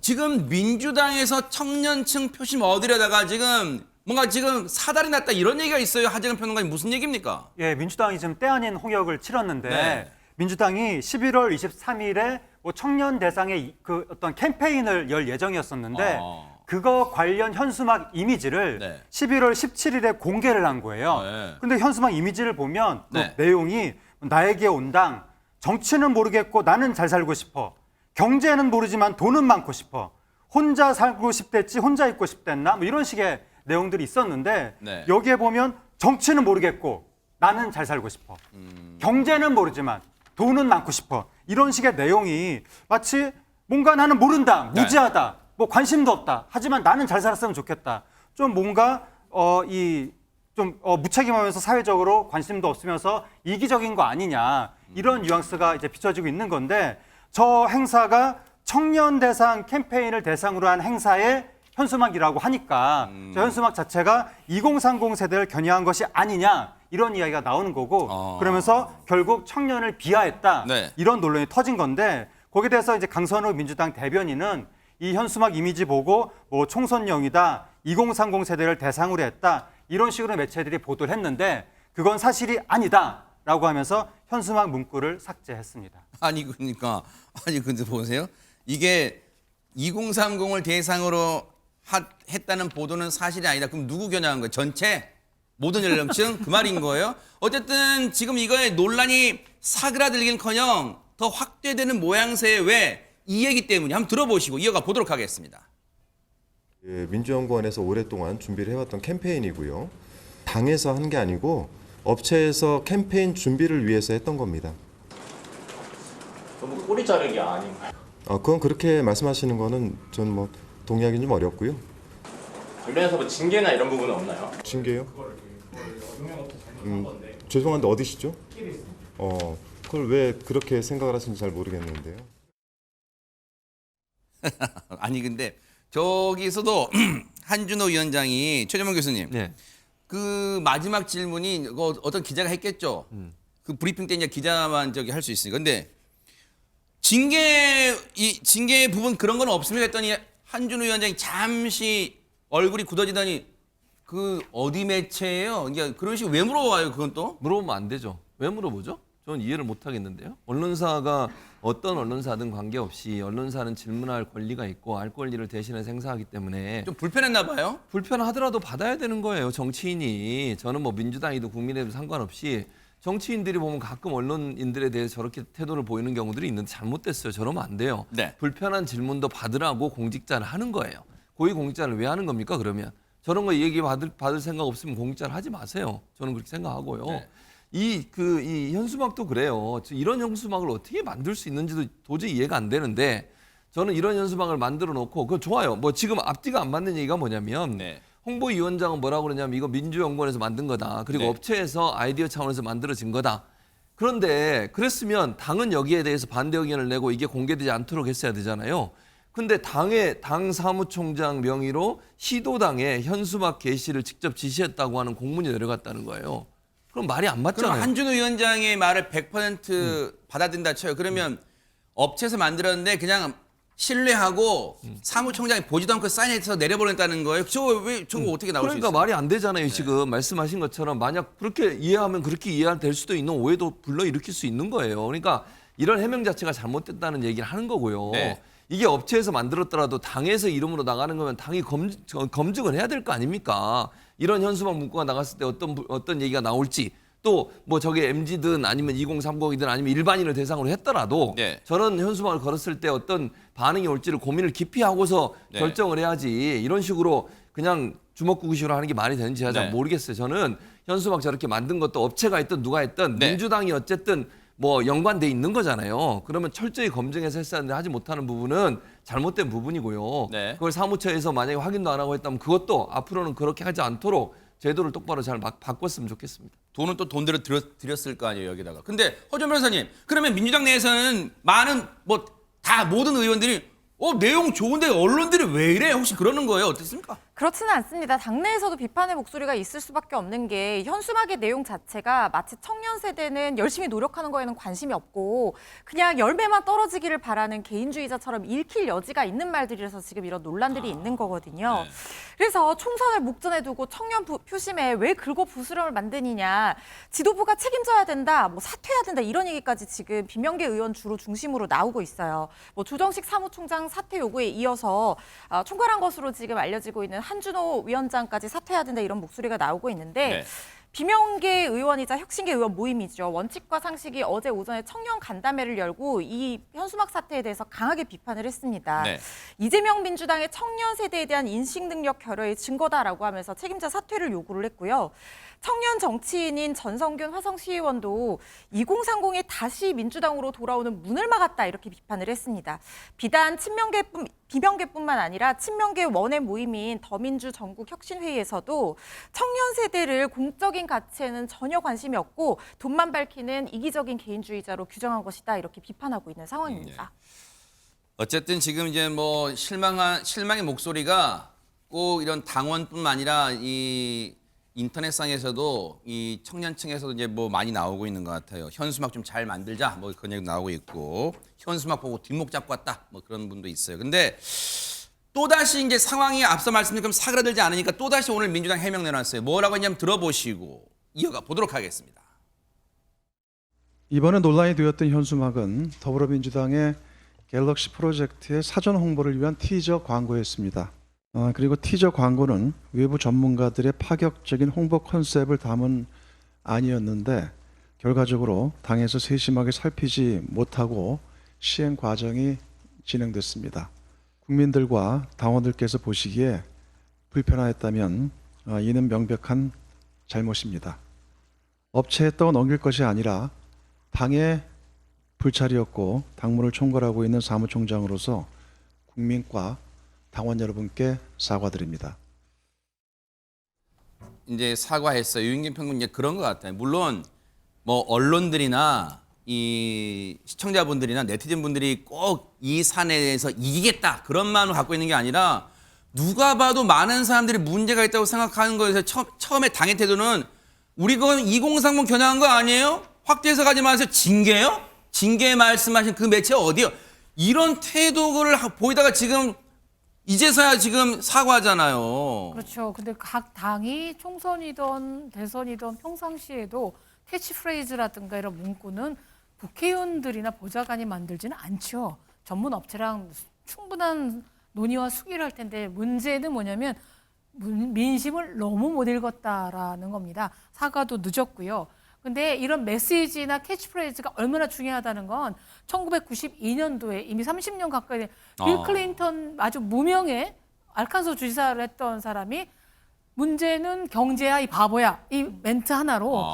지금 민주당에서 청년층 표심 얻으려다가 지금 뭔가 지금 사달이 났다 이런 얘기가 있어요. 하재근 평론가님 무슨 얘기입니까? 예, 민주당이 지금 때 아닌 홍역을 치렀는데 민주당이 11월 23일에 뭐 청년 대상의 그 어떤 캠페인을 열 예정이었었는데 그거 관련 현수막 이미지를 11월 17일에 공개를 한 거예요. 근데 현수막 이미지를 보면 내용이 나에게 온 당 정치는 모르겠고 나는 잘 살고 싶어. 경제는 모르지만 돈은 많고 싶어. 혼자 살고 싶댔지 혼자 있고 싶댔나? 뭐 이런 식의 내용들이 있었는데 여기에 보면 정치는 모르겠고 나는 잘 살고 싶어. 경제는 모르지만 돈은 많고 싶어. 이런 식의 내용이 마치 뭔가 나는 모른다, 무지하다, 뭐 관심도 없다. 하지만 나는 잘 살았으면 좋겠다. 좀 뭔가 무책임하면서 사회적으로 관심도 없으면서 이기적인 거 아니냐. 이런 뉘앙스가 이제 비춰지고 있는 건데 저 행사가 청년 대상 캠페인을 대상으로 한 행사의 현수막이라고 하니까 저 현수막 자체가 2030 세대를 겨냥한 것이 아니냐 이런 이야기가 나오는 거고 그러면서 결국 청년을 비하했다 이런 논란이 터진 건데 거기에 대해서 이제 강선우 민주당 대변인은 이 현수막 이미지 보고 뭐 총선용이다 2030 세대를 대상으로 했다 이런 식으로 매체들이 보도를 했는데 그건 사실이 아니다라고 하면서 현수막 문구를 삭제했습니다. 근데 보세요. 이게 2030을 대상으로 했다는 보도는 사실이 아니다. 그럼 누구 겨냥한 거예요? 전체? 모든 연령층? 그 말인 거예요? 어쨌든 지금 이거에 논란이 사그라들긴커녕 더 확대되는 모양새에 왜 이 얘기 때문에 한번 들어보시고 이어가 보도록 하겠습니다. 민주연구원에서 오랫동안 준비를 해왔던 캠페인이고요. 당에서 한 게 아니고 업체에서 캠페인 준비를 위해서 했던 겁니다. 너무 꼬리 자르기 아닌가요? 그건 그렇게 말씀하시는 거는 전 뭐 동의하기는 좀 어렵고요. 관련해서 뭐 징계나 이런 부분은 없나요? 징계요? 죄송한데 어디시죠? 그걸 왜 그렇게 생각을 하시는지 잘 모르겠는데요. 아니 근데 저기서도 한준호 위원장이 최재문 교수님 네. 그 마지막 질문이 어떤 기자가 했겠죠. 그 브리핑 때 이제 기자만 저기 할 수 있으니까. 근데 징계 부분 그런 건 없습니까 했더니 한준호 위원장이 잠시 얼굴이 굳어지더니 그 어디 매체예요? 그러니까 그런 식으로 왜 물어봐요? 그건 또? 물어보면 안 되죠. 왜 물어보죠? 저는 이해를 못 하겠는데요. 언론사가 어떤 언론사든 관계없이 언론사는 질문할 권리가 있고 알 권리를 대신해서 행사하기 때문에 좀 불편했나 봐요? 불편하더라도 받아야 되는 거예요. 정치인이. 저는 뭐 민주당이든 국민의힘도 상관없이 정치인들이 보면 가끔 언론인들에 대해서 저렇게 태도를 보이는 경우들이 있는데 잘못됐어요. 저러면 안 돼요. 네. 불편한 질문도 받으라고 공직자를 하는 거예요. 고위공직자를 왜 하는 겁니까 그러면? 저런 거 얘기 받을 생각 없으면 공직자를 하지 마세요. 저는 그렇게 생각하고요. 네. 이 현수막도 그래요. 이런 현수막을 어떻게 만들 수 있는지도 도저히 이해가 안 되는데 저는 이런 현수막을 만들어 놓고 그거 좋아요. 뭐 지금 앞뒤가 안 맞는 얘기가 뭐냐면 네. 홍보위원장은 뭐라고 그러냐면 이거 민주연구원에서 만든 거다. 그리고 네. 업체에서 아이디어 차원에서 만들어진 거다. 그런데 그랬으면 당은 여기에 대해서 반대 의견을 내고 이게 공개되지 않도록 했어야 되잖아요. 근데 당 사무총장 명의로 시도당에 현수막 게시를 직접 지시했다고 하는 공문이 내려갔다는 거예요. 그럼 말이 안 그럼 맞잖아요. 한준호 위원장의 말을 100% 받아들인다 쳐요. 그러면 업체에서 만들었는데 그냥 신뢰하고 사무총장이 보지도 않고 사인해서 내려보냈다는 거예요. 저거 어떻게 나올 수 있어요? 그러니까 말이 안 되잖아요. 지금 말씀하신 것처럼 만약 그렇게 이해하면 그렇게 이해될 수도 있는 오해도 불러일으킬 수 있는 거예요. 그러니까 이런 해명 자체가 잘못됐다는 얘기를 하는 거고요. 네. 이게 업체에서 만들었더라도 당에서 이름으로 나가는 거면 당이 검증을 해야 될 거 아닙니까? 이런 현수막 문구가 나갔을 때 어떤 얘기가 나올지 또 뭐 저게 MZ든 아니면 2030이든 아니면 일반인을 대상으로 했더라도 네. 저런 현수막을 걸었을 때 어떤 반응이 올지를 고민을 깊이 하고서 네. 결정을 해야지 이런 식으로 그냥 주먹구구식으로 하는 게 말이 되는지 잘 네. 모르겠어요. 저는 현수막 저렇게 만든 것도 업체가 있든 누가 있든 네. 민주당이 어쨌든 뭐 연관돼 있는 거잖아요. 그러면 철저히 검증해서 했어야 하는데 하지 못하는 부분은 잘못된 부분이고요. 네. 그걸 사무처에서 만약에 확인도 안 하고 했다면 그것도 앞으로는 그렇게 하지 않도록 제도를 똑바로 잘 바꿨으면 좋겠습니다. 돈은 또 돈대로 드렸을 거 아니에요, 여기다가. 근데 허준 변호사님, 그러면 민주당 내에서는 많은 모든 의원들이 내용 좋은데 언론들이 왜 이래? 혹시 그러는 거예요? 어떻습니까? 그렇지는 않습니다. 당내에서도 비판의 목소리가 있을 수밖에 없는 게 현수막의 내용 자체가 마치 청년 세대는 열심히 노력하는 거에는 관심이 없고 그냥 열매만 떨어지기를 바라는 개인주의자처럼 읽힐 여지가 있는 말들이라서 지금 이런 논란들이 있는 거거든요. 네. 그래서 총선을 목전에 두고 청년 표심에 왜 긁어 부스럼을 만드느냐, 지도부가 책임져야 된다, 사퇴해야 된다 이런 얘기까지 지금 비명계 의원 주로 중심으로 나오고 있어요. 조정식 사무총장 사퇴 요구에 이어서 총괄한 것으로 지금 알려지고 있는 한준호 위원장까지 사퇴해야 된다 이런 목소리가 나오고 있는데 네. 비명계 의원이자 혁신계 의원 모임이죠. 원칙과 상식이 어제 오전에 청년 간담회를 열고 이 현수막 사태에 대해서 강하게 비판을 했습니다. 네. 이재명 민주당의 청년 세대에 대한 인식 능력 결여의 증거다라고 하면서 책임자 사퇴를 요구를 했고요. 청년 정치인인 전성균 화성시의원도 2030이 다시 민주당으로 돌아오는 문을 막았다 이렇게 비판을 했습니다. 비단 비명계뿐만 아니라 친명계 원외 모임인 더민주 전국혁신회의에서도 청년 세대를 공적인 가치에는 전혀 관심이 없고 돈만 밝히는 이기적인 개인주의자로 규정한 것이다 이렇게 비판하고 있는 상황입니다. 어쨌든 지금 이제 실망의 목소리가 꼭 이런 당원뿐만 아니라 이 인터넷상에서도 이 청년층에서도 이제 많이 나오고 있는 것 같아요. 현수막 좀 잘 만들자 그런 얘기 나오고 있고 현수막 보고 뒷목 잡고 왔다 그런 분도 있어요. 근데 또다시 이제 상황이 앞서 말씀드린 것처럼 사그라들지 않으니까 또다시 오늘 민주당 해명 내놨어요. 뭐라고 했냐면 들어보시고 이어가 보도록 하겠습니다. 이번에 논란이 되었던 현수막은 더불어민주당의 갤럭시 프로젝트의 사전 홍보를 위한 티저 광고였습니다. 그리고 티저 광고는 외부 전문가들의 파격적인 홍보 컨셉을 담은 아니었는데 결과적으로 당에서 세심하게 살피지 못하고 시행 과정이 진행됐습니다. 국민들과 당원들께서 보시기에 불편하였다면 이는 명백한 잘못입니다. 업체에 떠넘길 것이 아니라 당의 불찰이었고 당무를 총괄하고 있는 사무총장으로서 국민과 당원 여러분께 사과드립니다. 이제 사과했어요. 유인경 평론 이제 그런 것 같아요. 물론 뭐 언론들이나 이 시청자분들이나 네티즌분들이 꼭 이 사안에서 이기겠다 그런 마음을 갖고 있는 게 아니라 누가 봐도 많은 사람들이 문제가 있다고 생각하는 거에서 처음에 당의 태도는 우리 건 2030 겨냥한 거 아니에요? 확대해서 가지 마세요. 징계요? 징계 말씀하신 그 매체 어디요? 이런 태도를 보이다가 지금 이제서야 지금 사과하잖아요. 그렇죠. 근데 각 당이 총선이든 대선이든 평상시에도 캐치프레이즈라든가 이런 문구는 국회의원들이나 보좌관이 만들지는 않죠. 전문 업체랑 충분한 논의와 수기를 할 텐데 문제는 뭐냐면 민심을 너무 못 읽었다라는 겁니다. 사과도 늦었고요. 근데 이런 메시지나 캐치프레이즈가 얼마나 중요하다는 건 1992년도에 이미 30년 가까이 된 빌 클린턴 아주 무명의 알칸소 주지사를 했던 사람이 문제는 경제야 이 바보야 이 멘트 하나로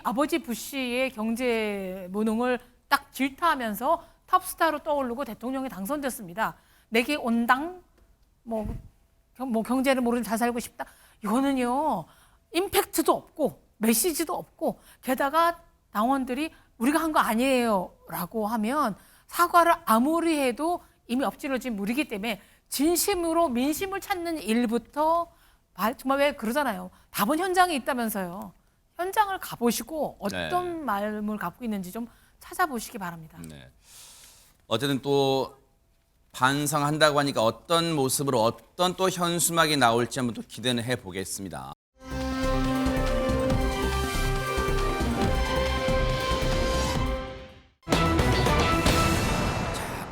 아버지 부시의 경제 무능을 딱 질타하면서 탑스타로 떠오르고 대통령이 당선됐습니다. 내게 온당 뭐 경제를 모르는 잘 살고 싶다. 이거는요 임팩트도 없고 메시지도 없고 게다가 당원들이 우리가 한 거 아니에요 라고 하면 사과를 아무리 해도 이미 엎질러진 물이기 때문에 진심으로 민심을 찾는 일부터 정말 왜 그러잖아요. 답은 현장에 있다면서요. 현장을 가보시고 어떤 마음을 갖고 있는지 좀 찾아보시기 바랍니다. 네. 어쨌든 또 반성한다고 하니까 어떤 모습으로 어떤 또 현수막이 나올지 한번 또 기대는 해보겠습니다.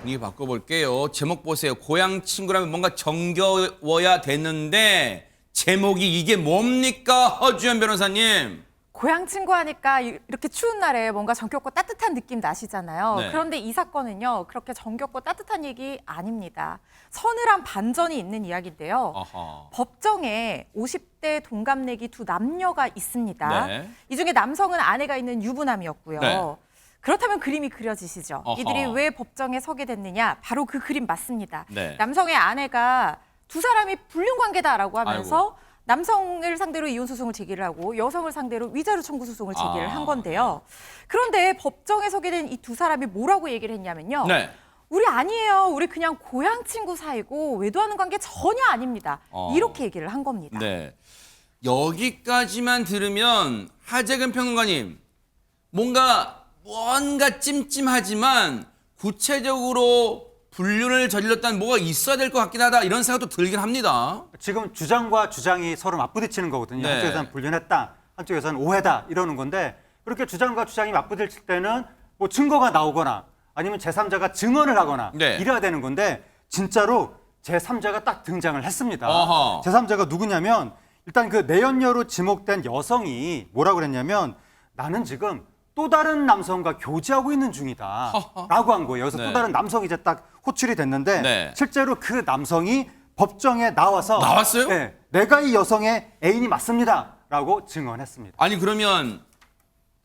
분위기 바꿔볼게요. 제목 보세요. 고향 친구라면 뭔가 정겨워야 되는데 제목이 이게 뭡니까? 허주연 변호사님. 고향 친구 하니까 이렇게 추운 날에 뭔가 정겹고 따뜻한 느낌 나시잖아요. 네. 그런데 이 사건은요. 그렇게 정겹고 따뜻한 얘기 아닙니다. 서늘한 반전이 있는 이야기인데요. 어허. 법정에 50대 동갑내기 두 남녀가 있습니다. 네. 이 중에 남성은 아내가 있는 유부남이었고요. 네. 그렇다면 그림이 그려지시죠. 어허. 이들이 왜 법정에 서게 됐느냐? 바로 그 그림 맞습니다. 네. 남성의 아내가 두 사람이 불륜관계다라고 하면서 남성을 상대로 이혼 소송을 제기를 하고 여성을 상대로 위자료 청구 소송을 제기를 한 건데요. 그런데 법정에 서게 된 이 두 사람이 뭐라고 얘기를 했냐면요. 네. 우리 아니에요. 우리 그냥 고향 친구 사이고 외도하는 관계 전혀 아닙니다. 이렇게 얘기를 한 겁니다. 네. 여기까지만 들으면 하재근 평론가님 뭔가 찜찜하지만 구체적으로 불륜을 저질렀다는 뭐가 있어야 될 것 같긴 하다 이런 생각도 들긴 합니다. 지금 주장과 주장이 서로 맞부딪히는 거거든요. 네. 한쪽에서는 불륜했다, 한쪽에서는 오해다 이러는 건데 그렇게 주장과 주장이 맞부딪힐 때는 뭐 증거가 나오거나 아니면 제3자가 증언을 하거나 네. 이래야 되는 건데 진짜로 제3자가 딱 등장을 했습니다. 어허. 제3자가 누구냐면 일단 그 내연녀로 지목된 여성이 뭐라고 그랬냐면 나는 지금 또 다른 남성과 교제하고 있는 중이다 라고 한 거예요. 그래서 네. 또 다른 남성이 이제 딱 호출이 됐는데 네. 실제로 그 남성이 법정에 나왔어요? 네, 내가 이 여성의 애인이 맞습니다 라고 증언했습니다. 아니 그러면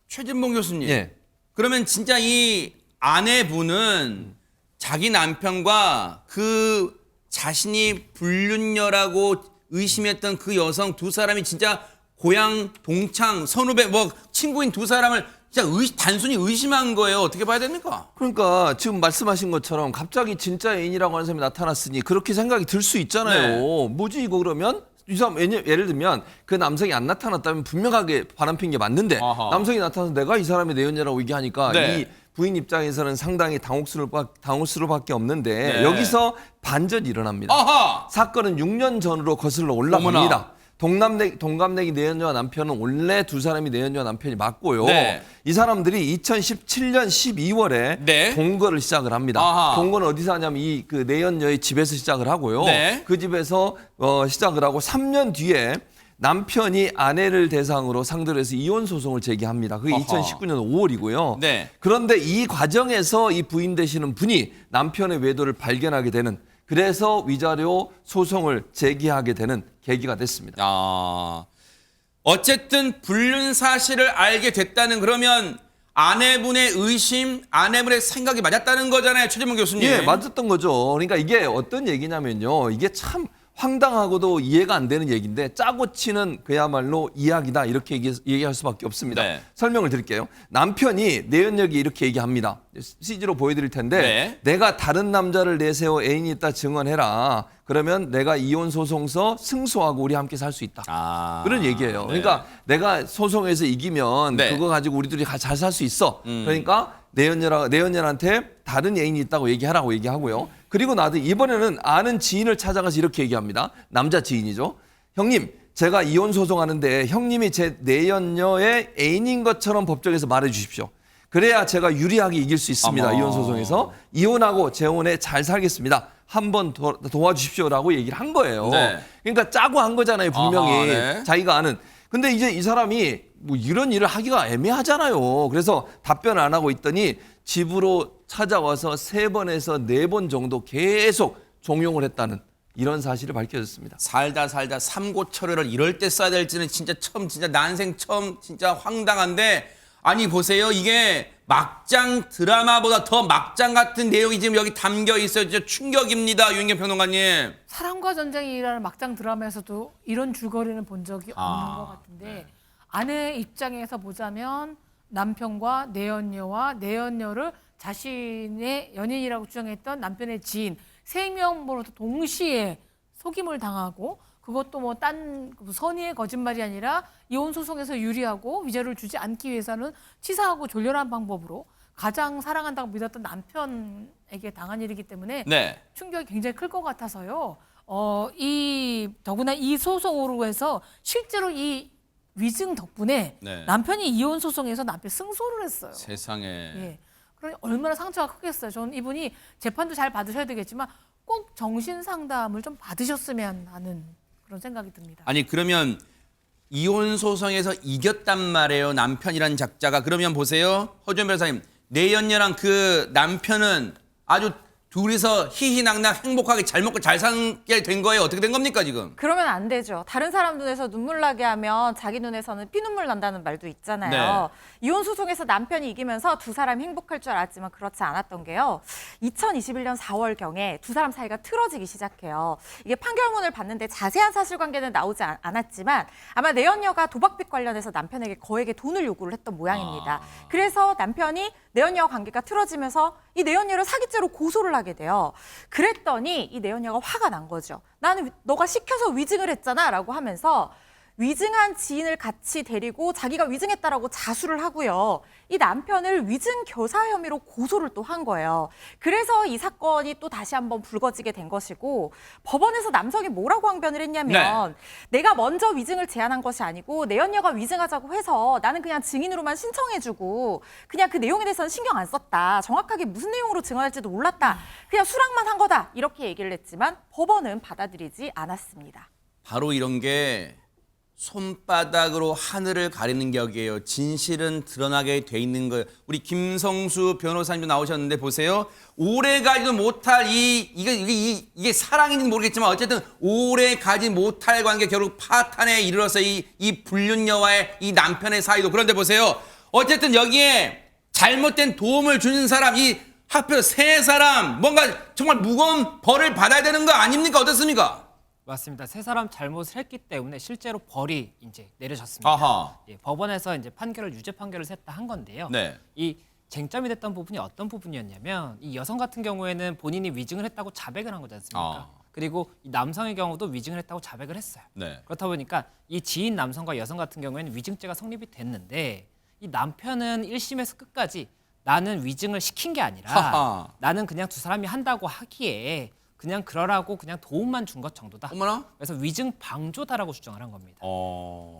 최진봉 교수님 예. 그러면 진짜 이 아내분은 자기 남편과 그 자신이 불륜녀라고 의심했던 그 여성 두 사람이 진짜 고향 동창 선후배 뭐 친구인 두 사람을 진짜 단순히 의심한 거예요. 어떻게 봐야 됩니까? 그러니까 지금 말씀하신 것처럼 갑자기 진짜 애인이라고 하는 사람이 나타났으니 그렇게 생각이 들 수 있잖아요. 뭐지 이거 그러면? 이 사람 예를 들면 그 남성이 안 나타났다면 분명하게 바람핀 게 맞는데 아하. 남성이 나타나서 내가 이 사람의 내연녀라고 얘기하니까 네. 이 부인 입장에서는 상당히 당혹스러울 밖에 없는데 네. 여기서 반전이 일어납니다. 아하! 사건은 6년 전으로 거슬러 올라갑니다. 어머나. 동갑내기 내연녀와 남편은 원래 두 사람이 내연녀와 남편이 맞고요. 네. 이 사람들이 2017년 12월에 네. 동거를 시작을 합니다. 아하. 동거는 어디서 하냐면 이 그 내연녀의 집에서 시작을 하고요. 네. 그 집에서 시작을 하고 3년 뒤에 남편이 아내를 대상으로 상대로 해서 이혼 소송을 제기합니다. 그게 어허. 2019년 5월이고요. 네. 그런데 이 과정에서 이 부인 되시는 분이 남편의 외도를 발견하게 되는 그래서 위자료 소송을 제기하게 되는 계기가 됐습니다. 어쨌든 불륜 사실을 알게 됐다는 그러면 아내분의 의심, 아내분의 생각이 맞았다는 거잖아요, 최재문 교수님. 예, 맞았던 거죠. 그러니까 이게 어떤 얘기냐면요. 이게 참 황당하고도 이해가 안 되는 얘기인데 짜고 치는 그야말로 이야기다 이렇게 얘기할 수밖에 없습니다. 네. 설명을 드릴게요. 남편이 내연녀에게 이렇게 얘기합니다. CG로 보여드릴 텐데 네. 내가 다른 남자를 내세워 애인이 있다 증언해라. 그러면 내가 이혼 소송서 승소하고 우리 함께 살 수 있다. 그런 얘기예요. 네. 그러니까 내가 소송에서 이기면 네. 그거 가지고 우리 둘이 잘 살 수 있어. 그러니까 내연녀한테 다른 애인이 있다고 얘기하라고 얘기하고요. 그리고 나도 이번에는 아는 지인을 찾아가서 이렇게 얘기합니다. 남자 지인이죠. 형님, 제가 이혼 소송하는데 형님이 제 내연녀의 애인인 것처럼 법정에서 말해 주십시오. 그래야 제가 유리하게 이길 수 있습니다. 어머. 이혼 소송에서. 이혼하고 재혼에 잘 살겠습니다. 한번 도와주십시오라고 얘기를 한 거예요. 네. 그러니까 짜고 한 거잖아요. 분명히. 아하, 네. 자기가 아는. 근데 이제 이 사람이 뭐 이런 일을 하기가 애매하잖아요. 그래서 답변 안 하고 있더니 집으로 찾아와서 3번에서 4번 정도 계속 종용을 했다는 이런 사실이 밝혀졌습니다. 살다 삼고초려를 이럴 때 써야 될지는 진짜 난생 처음 진짜 황당한데 아니 보세요. 이게 막장 드라마보다 더 막장 같은 내용이 지금 여기 담겨 있어요. 진짜 충격입니다. 유인경 평론가님. 사랑과 전쟁이라는 막장 드라마에서도 이런 줄거리는 본 적이 없는 것 같은데 아내 입장에서 보자면 남편과 내연녀와 내연녀를 자신의 연인이라고 주장했던 남편의 지인 3명으로도 동시에 속임을 당하고 그것도 뭐 딴 선의의 거짓말이 아니라 이혼 소송에서 유리하고 위자료를 주지 않기 위해서는 치사하고 졸렬한 방법으로 가장 사랑한다고 믿었던 남편에게 당한 일이기 때문에 네. 충격이 굉장히 클 것 같아서요. 더구나 이 소송으로 해서 실제로 이 위증 덕분에 네. 남편이 이혼 소송에서 남편 승소를 했어요. 세상에. 예. 그러니 얼마나 상처가 크겠어요. 저는 이분이 재판도 잘 받으셔야 되겠지만 꼭 정신 상담을 좀 받으셨으면 하는 그런 생각이 듭니다. 아니 그러면 이혼 소송에서 이겼단 말이에요. 남편이란 작자가. 그러면 보세요. 허준 변호사님. 내연녀랑 그 남편은 아주 둘이서 희희낙낙 행복하게 잘 먹고 잘 살게 된 거예요. 어떻게 된 겁니까 지금? 그러면 안 되죠. 다른 사람 눈에서 눈물 나게 하면 자기 눈에서는 피눈물 난다는 말도 있잖아요. 이혼 소송에서 남편이 이기면서 두 사람이 행복할 줄 알았지만 그렇지 않았던 게요. 2021년 4월경에 두 사람 사이가 틀어지기 시작해요. 이게 판결문을 봤는데 자세한 사실관계는 나오지 않았지만 아마 내연녀가 도박빚 관련해서 남편에게 거액의 돈을 요구를 했던 모양입니다. 그래서 남편이 내연녀와 관계가 틀어지면서 이 내연녀를 사기죄로 고소를 하게 돼요. 그랬더니 이 내연녀가 화가 난 거죠. 나는 너가 시켜서 위증을 했잖아 라고 하면서 위증한 지인을 같이 데리고 자기가 위증했다라고 자수를 하고요. 이 남편을 위증 교사 혐의로 고소를 또 한 거예요. 그래서 이 사건이 또 다시 한번 불거지게 된 것이고 법원에서 남성이 뭐라고 항변을 했냐면 내가 먼저 위증을 제안한 것이 아니고 내연녀가 위증하자고 해서 나는 그냥 증인으로만 신청해주고 그냥 그 내용에 대해서는 신경 안 썼다. 정확하게 무슨 내용으로 증언할지도 몰랐다. 그냥 수락만 한 거다. 이렇게 얘기를 했지만 법원은 받아들이지 않았습니다. 바로 이런 게 손바닥으로 하늘을 가리는 격이에요. 진실은 드러나게 돼 있는 거예요. 우리 김성수 변호사님도 나오셨는데 보세요. 오래 가지도 못할 이게 사랑인지는 모르겠지만 어쨌든 오래 가지 못할 관계 결국 파탄에 이르러서 이 불륜녀와의 이 남편의 사이도 그런데 보세요. 어쨌든 여기에 잘못된 도움을 주는 사람 이 하필 3사람 뭔가 정말 무거운 벌을 받아야 되는 거 아닙니까? 어떻습니까? 맞습니다. 3사람 잘못을 했기 때문에 실제로 벌이 이제 내려졌습니다. 아하. 예, 법원에서 이제 유죄 판결을 했다 한 건데요. 네. 이 쟁점이 됐던 부분이 어떤 부분이었냐면 이 여성 같은 경우에는 본인이 위증을 했다고 자백을 한 거지 않습니까? 그리고 이 남성의 경우도 위증을 했다고 자백을 했어요. 네. 그렇다 보니까 이 지인 남성과 여성 같은 경우에는 위증죄가 성립이 됐는데 이 남편은 1심에서 끝까지 나는 위증을 시킨 게 아니라 하하. 나는 그냥 두 사람이 한다고 하기에 그냥 그러라고 그냥 도움만 준 것 정도다. 어머나? 그래서 위증 방조다라고 주장을 한 겁니다.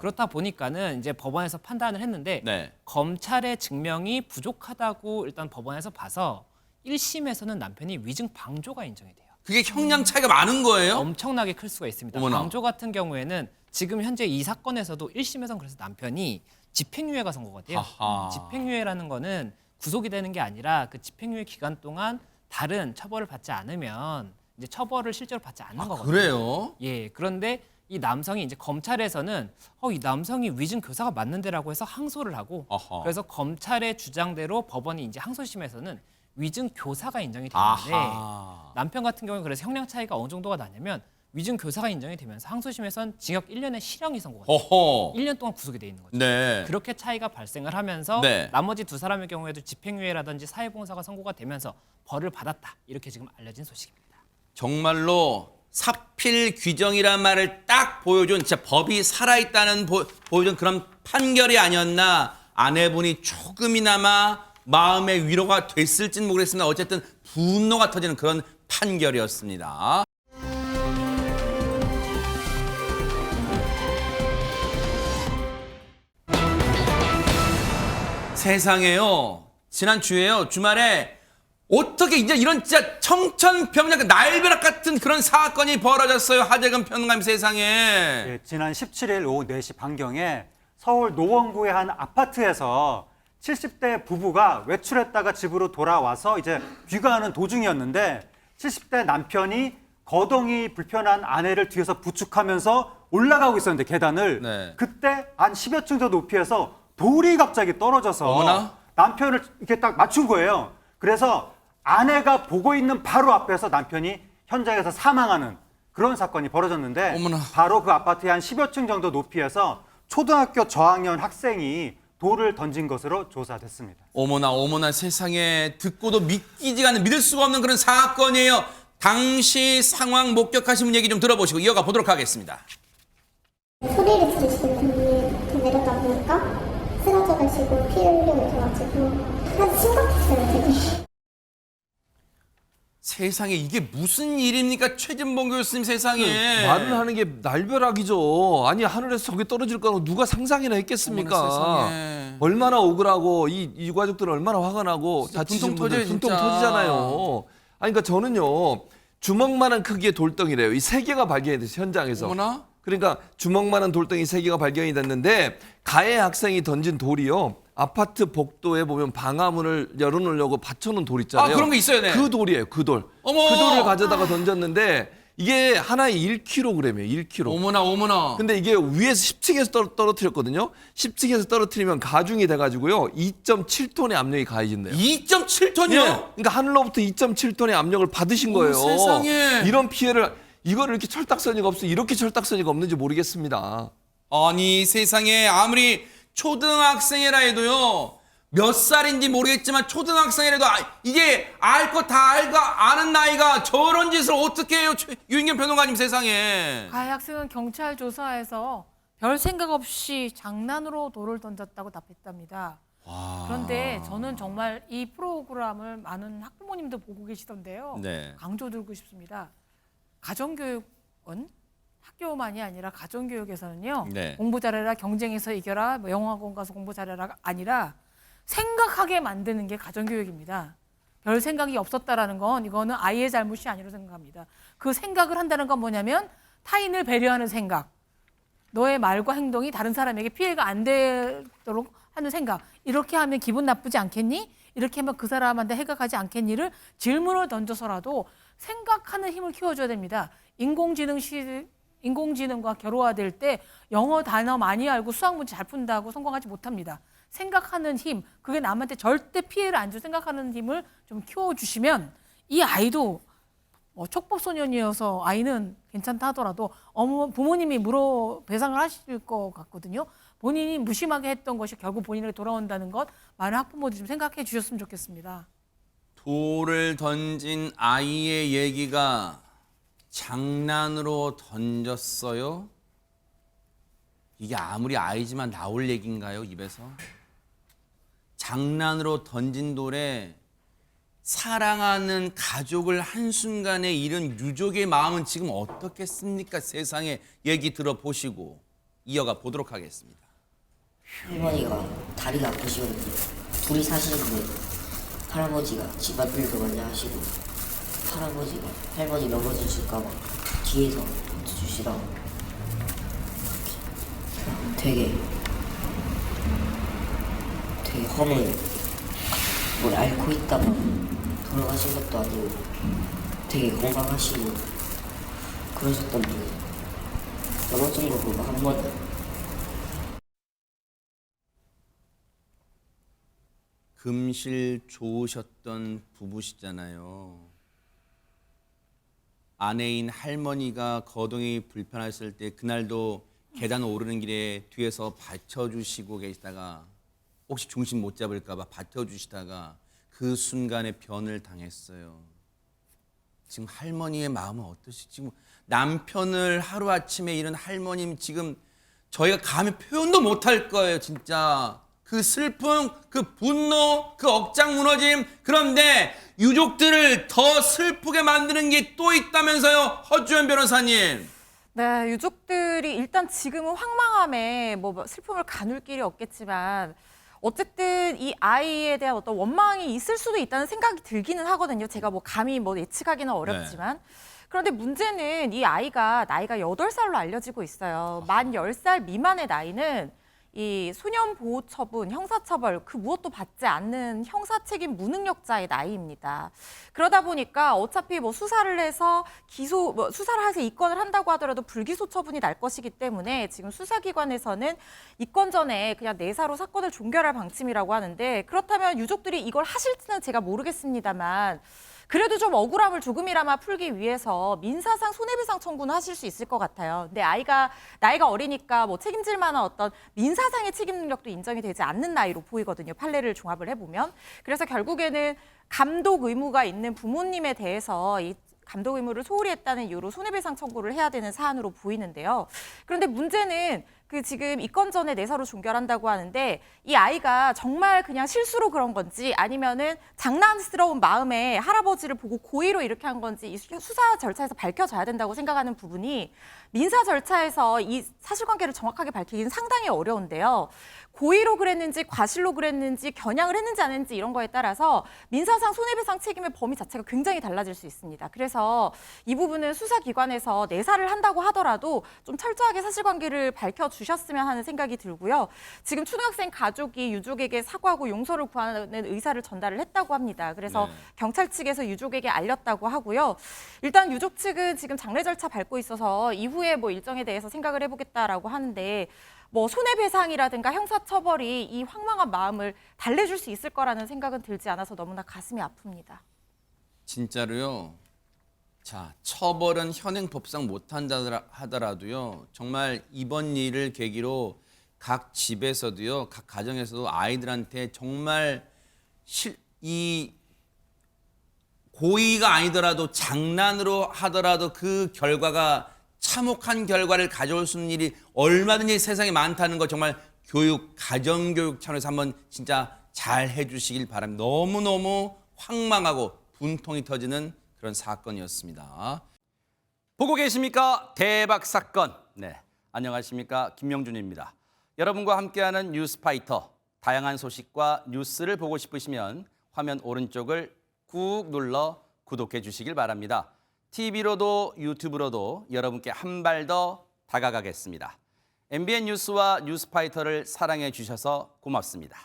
그렇다 보니까는 이제 법원에서 판단을 했는데 네. 검찰의 증명이 부족하다고 일단 법원에서 봐서 1심에서는 남편이 위증 방조가 인정이 돼요. 그게 형량 차이가 많은 거예요? 엄청나게 클 수가 있습니다. 어머나. 방조 같은 경우에는 지금 현재 이 사건에서도 1심에서는 그래서 남편이 집행유예가 선고가 돼요. 하하. 집행유예라는 거는 구속이 되는 게 아니라 그 집행유예 기간 동안 다른 처벌을 받지 않으면 이제 처벌을 실제로 받지 않는 거거든요. 그래요? 예. 그런데 이 남성이 이제 검찰에서는 이 남성이 위증 교사가 맞는데라고 해서 항소를 하고 어허. 그래서 검찰의 주장대로 법원이 이제 항소심에서는 위증 교사가 인정이 되는데 아하. 남편 같은 경우는 그래서 형량 차이가 어느 정도가 나냐면 위증 교사가 인정이 되면서 항소심에서는 징역 1년의 실형이 선고가 돼요. 어허. 1년 동안 구속이 돼 있는 거죠. 네. 그렇게 차이가 발생을 하면서 네. 나머지 두 사람의 경우에도 집행유예라든지 사회봉사가 선고가 되면서 벌을 받았다. 이렇게 지금 알려진 소식입니다. 정말로 사필 규정이란 말을 딱 보여준 진짜 법이 살아있다는 보여준 그런 판결이 아니었나. 아내분이 조금이나마 마음의 위로가 됐을지는 모르겠습니다. 어쨌든 분노가 터지는 그런 판결이었습니다. 세상에요. 지난 주말에 어떻게 이제 이런 진짜 청천벽력 날벼락 같은 그런 사건이 벌어졌어요. 하재근 평론가님 세상에. 예, 지난 17일 오후 4시 반경에 서울 노원구의 한 아파트에서 70대 부부가 외출했다가 집으로 돌아와서 이제 귀가하는 도중이었는데 70대 남편이 거동이 불편한 아내를 뒤에서 부축하면서 올라가고 있었는데 계단을 네. 그때 한 10여 층 더 높이에서 돌이 갑자기 떨어져서 어머나? 남편을 이렇게 딱 맞춘 거예요. 그래서 아내가 보고 있는 바로 앞에서 남편이 현장에서 사망하는 그런 사건이 벌어졌는데 어머나. 바로 그 아파트의 한 10여 층 정도 높이에서 초등학교 저학년 학생이 돌을 던진 것으로 조사됐습니다. 어머나 세상에 듣고도 믿기지가 않는 믿을 수가 없는 그런 사건이에요. 당시 상황 목격하신 분 얘기 좀 들어보시고 이어가 보도록 하겠습니다. 소리를 지르시는 분이 내려다 보니까 쓰러져가지고 피 흘리고 있어가지고 아주 심각했어요 되게. 세상에 이게 무슨 일입니까? 최진봉 교수님 세상에. 말을 하는 게 날벼락이죠. 아니 하늘에서 저게 떨어질 거라고 누가 상상이나 했겠습니까? 어머나 세상에. 얼마나 억울하고 이 유가족들은 얼마나 화가 나고 다치신 분통 분들 터져요, 분통 진짜. 터지잖아요. 아니 그러니까 저는요 주먹만한 크기의 돌덩이래요. 이 세 개가 발견이 됐어요 현장에서. 어머나. 그러니까 주먹만한 돌덩이 세 개가 발견이 됐는데 가해 학생이 던진 돌이요. 아파트 복도에 보면 방화문을 열어놓으려고 받쳐놓은 돌 있잖아요. 아, 그런 거 있어요, 네. 그 돌이에요, 그 돌. 어머! 그 돌을 가져다가 던졌는데 이게 하나에 1kg이에요, 1kg. 어머나. 근데 이게 위에서 10층에서 떨어뜨렸거든요. 10층에서 떨어뜨리면 가중이 돼가지고요. 2.7톤의 압력이 가해진대요. 2.7톤이요? 그러니까 하늘로부터 2.7톤의 압력을 받으신 거예요. 세상에. 이런 피해를 이거를 이렇게 철딱서니가 없어 이렇게 철딱서니가 없는지 모르겠습니다. 아니 세상에 아무리 초등학생이라 해도요. 몇 살인지 모르겠지만 초등학생이라도 이게 알 거 다 아는 나이가 저런 짓을 어떻게 해요. 유인경 변호사님 세상에. 가해 학생은 경찰 조사에서 별 생각 없이 장난으로 돌을 던졌다고 답했답니다. 그런데 저는 정말 이 프로그램을 많은 학부모님도 보고 계시던데요. 네. 강조드리고 싶습니다. 가정교육은 학교만이 아니라 가정교육에서는요. 네. 공부 잘해라, 경쟁에서 이겨라, 뭐 영어학원 가서 공부 잘해라가 아니라 생각하게 만드는 게 가정교육입니다. 별 생각이 없었다라는 건 이거는 아이의 잘못이 아니라고 생각합니다. 그 생각을 한다는 건 뭐냐면 타인을 배려하는 생각, 너의 말과 행동이 다른 사람에게 피해가 안 되도록 하는 생각. 이렇게 하면 기분 나쁘지 않겠니? 이렇게 하면 그 사람한테 해가 가지 않겠니를 질문을 던져서라도 생각하는 힘을 키워줘야 됩니다. 인공지능과 결호화될 때 영어 단어 많이 알고 수학 문제 잘 푼다고 성공하지 못합니다. 생각하는 힘, 그게 남한테 절대 피해를 안 줄 생각하는 힘을 좀 키워주시면 이 아이도 촉법소년이어서 아이는 괜찮다 하더라도 부모님이 배상을 하실 것 같거든요. 본인이 무심하게 했던 것이 결국 본인에게 돌아온다는 것 많은 학부모들이 좀 생각해 주셨으면 좋겠습니다. 돌을 던진 아이의 얘기가 장난으로 던졌어요? 이게 아무리 아이지만 나올 얘기인가요, 입에서? 장난으로 던진 돌에 사랑하는 가족을 한순간에 잃은 유족의 마음은 지금 어떻겠습니까? 세상에 얘기 들어보시고 이어가 보도록 하겠습니다. 할머니가 다리가 아프시거든요. 둘이 사시는데 할아버지가 집 앞일도 많이 하시고 할아버지가 할머니 넘어지실까봐 뒤에서 주시라고 되게 험해 뭘 앓고 있다가 돌아가신 것도 아니고 되게 건강하시고 그러셨던 분이 떨어진 거 보고 한 번 금실 좋으셨던 부부시잖아요. 아내인 할머니가 거동이 불편했을 때 그날도 계단 오르는 길에 뒤에서 받쳐주시고 계시다가 혹시 중심 못 잡을까 봐 받쳐주시다가 그 순간에 변을 당했어요. 지금 할머니의 마음은 어떠시지? 지금 남편을 하루아침에 잃은 할머님 지금 저희가 감히 표현도 못할 거예요. 진짜 그 슬픔, 그 분노, 그 억장 무너짐. 그런데 유족들을 더 슬프게 만드는 게 또 있다면서요, 허주연 변호사님. 네, 유족들이 일단 지금은 황망함에 뭐 슬픔을 가눌 길이 없겠지만 어쨌든 이 아이에 대한 어떤 원망이 있을 수도 있다는 생각이 들기는 하거든요. 제가 뭐 감히 뭐 예측하기는 어렵지만. 그런데 문제는 이 아이가 나이가 8살로 알려지고 있어요. 만 10살 미만의 나이는 이 소년보호처분, 형사처벌 그 무엇도 받지 않는 형사책임 무능력자의 나이입니다. 그러다 보니까 어차피 뭐 수사를 해서 수사를 해서 입건을 한다고 하더라도 불기소 처분이 날 것이기 때문에 지금 수사기관에서는 입건 전에 그냥 내사로 사건을 종결할 방침이라고 하는데 그렇다면 유족들이 이걸 하실지는 제가 모르겠습니다만 그래도 좀 억울함을 조금이나마 풀기 위해서 민사상 손해배상 청구는 하실 수 있을 것 같아요. 근데 나이가 어리니까 뭐 책임질 만한 어떤 민사상의 책임 능력도 인정이 되지 않는 나이로 보이거든요. 판례를 종합을 해보면. 그래서 결국에는 감독 의무가 있는 부모님에 대해서 이 감독 의무를 소홀히 했다는 이유로 손해배상 청구를 해야 되는 사안으로 보이는데요. 그런데 문제는 그 지금 입건 전에 내사로 종결한다고 하는데 이 아이가 정말 그냥 실수로 그런 건지 아니면은 장난스러운 마음에 할아버지를 보고 고의로 이렇게 한 건지 이 수사 절차에서 밝혀져야 된다고 생각하는 부분이 민사 절차에서 이 사실관계를 정확하게 밝히기는 상당히 어려운데요. 고의로 그랬는지 과실로 그랬는지 겨냥을 했는지 안 했는지 이런 거에 따라서 민사상 손해배상 책임의 범위 자체가 굉장히 달라질 수 있습니다. 그래서 이 부분은 수사기관에서 내사를 한다고 하더라도 좀 철저하게 사실관계를 밝혀주셨으면 하는 생각이 들고요. 지금 초등학생 가족이 유족에게 사과하고 용서를 구하는 의사를 전달을 했다고 합니다. 그래서 경찰 측에서 유족에게 알렸다고 하고요. 일단 유족 측은 지금 장례 절차 밟고 있어서 이후에 뭐 일정에 대해서 생각을 해보겠다라고 하는데 뭐 손해배상이라든가 형사처벌이 이 황망한 마음을 달래줄 수 있을 거라는 생각은 들지 않아서 너무나 가슴이 아픕니다. 진짜로요. 자, 처벌은 현행법상 못한다 하더라도요. 정말 이번 일을 계기로 각 집에서도요, 각 가정에서도 아이들한테 정말 이 고의가 아니더라도 장난으로 하더라도 그 결과가 참혹한 결과를 가져올 수 있는 일이 얼마든지 세상에 많다는 거 정말 교육, 가정교육 차원에서 한번 진짜 잘 해주시길 바랍니다. 너무너무 황망하고 분통이 터지는 그런 사건이었습니다. 보고 계십니까? 대박 사건. 네, 안녕하십니까? 김명준입니다. 여러분과 함께하는 뉴스파이터. 다양한 소식과 뉴스를 보고 싶으시면 화면 오른쪽을 꾹 눌러 구독해 주시길 바랍니다. TV로도 유튜브로도 여러분께 한 발 더 다가가겠습니다. MBN 뉴스와 뉴스파이터를 사랑해 주셔서 고맙습니다.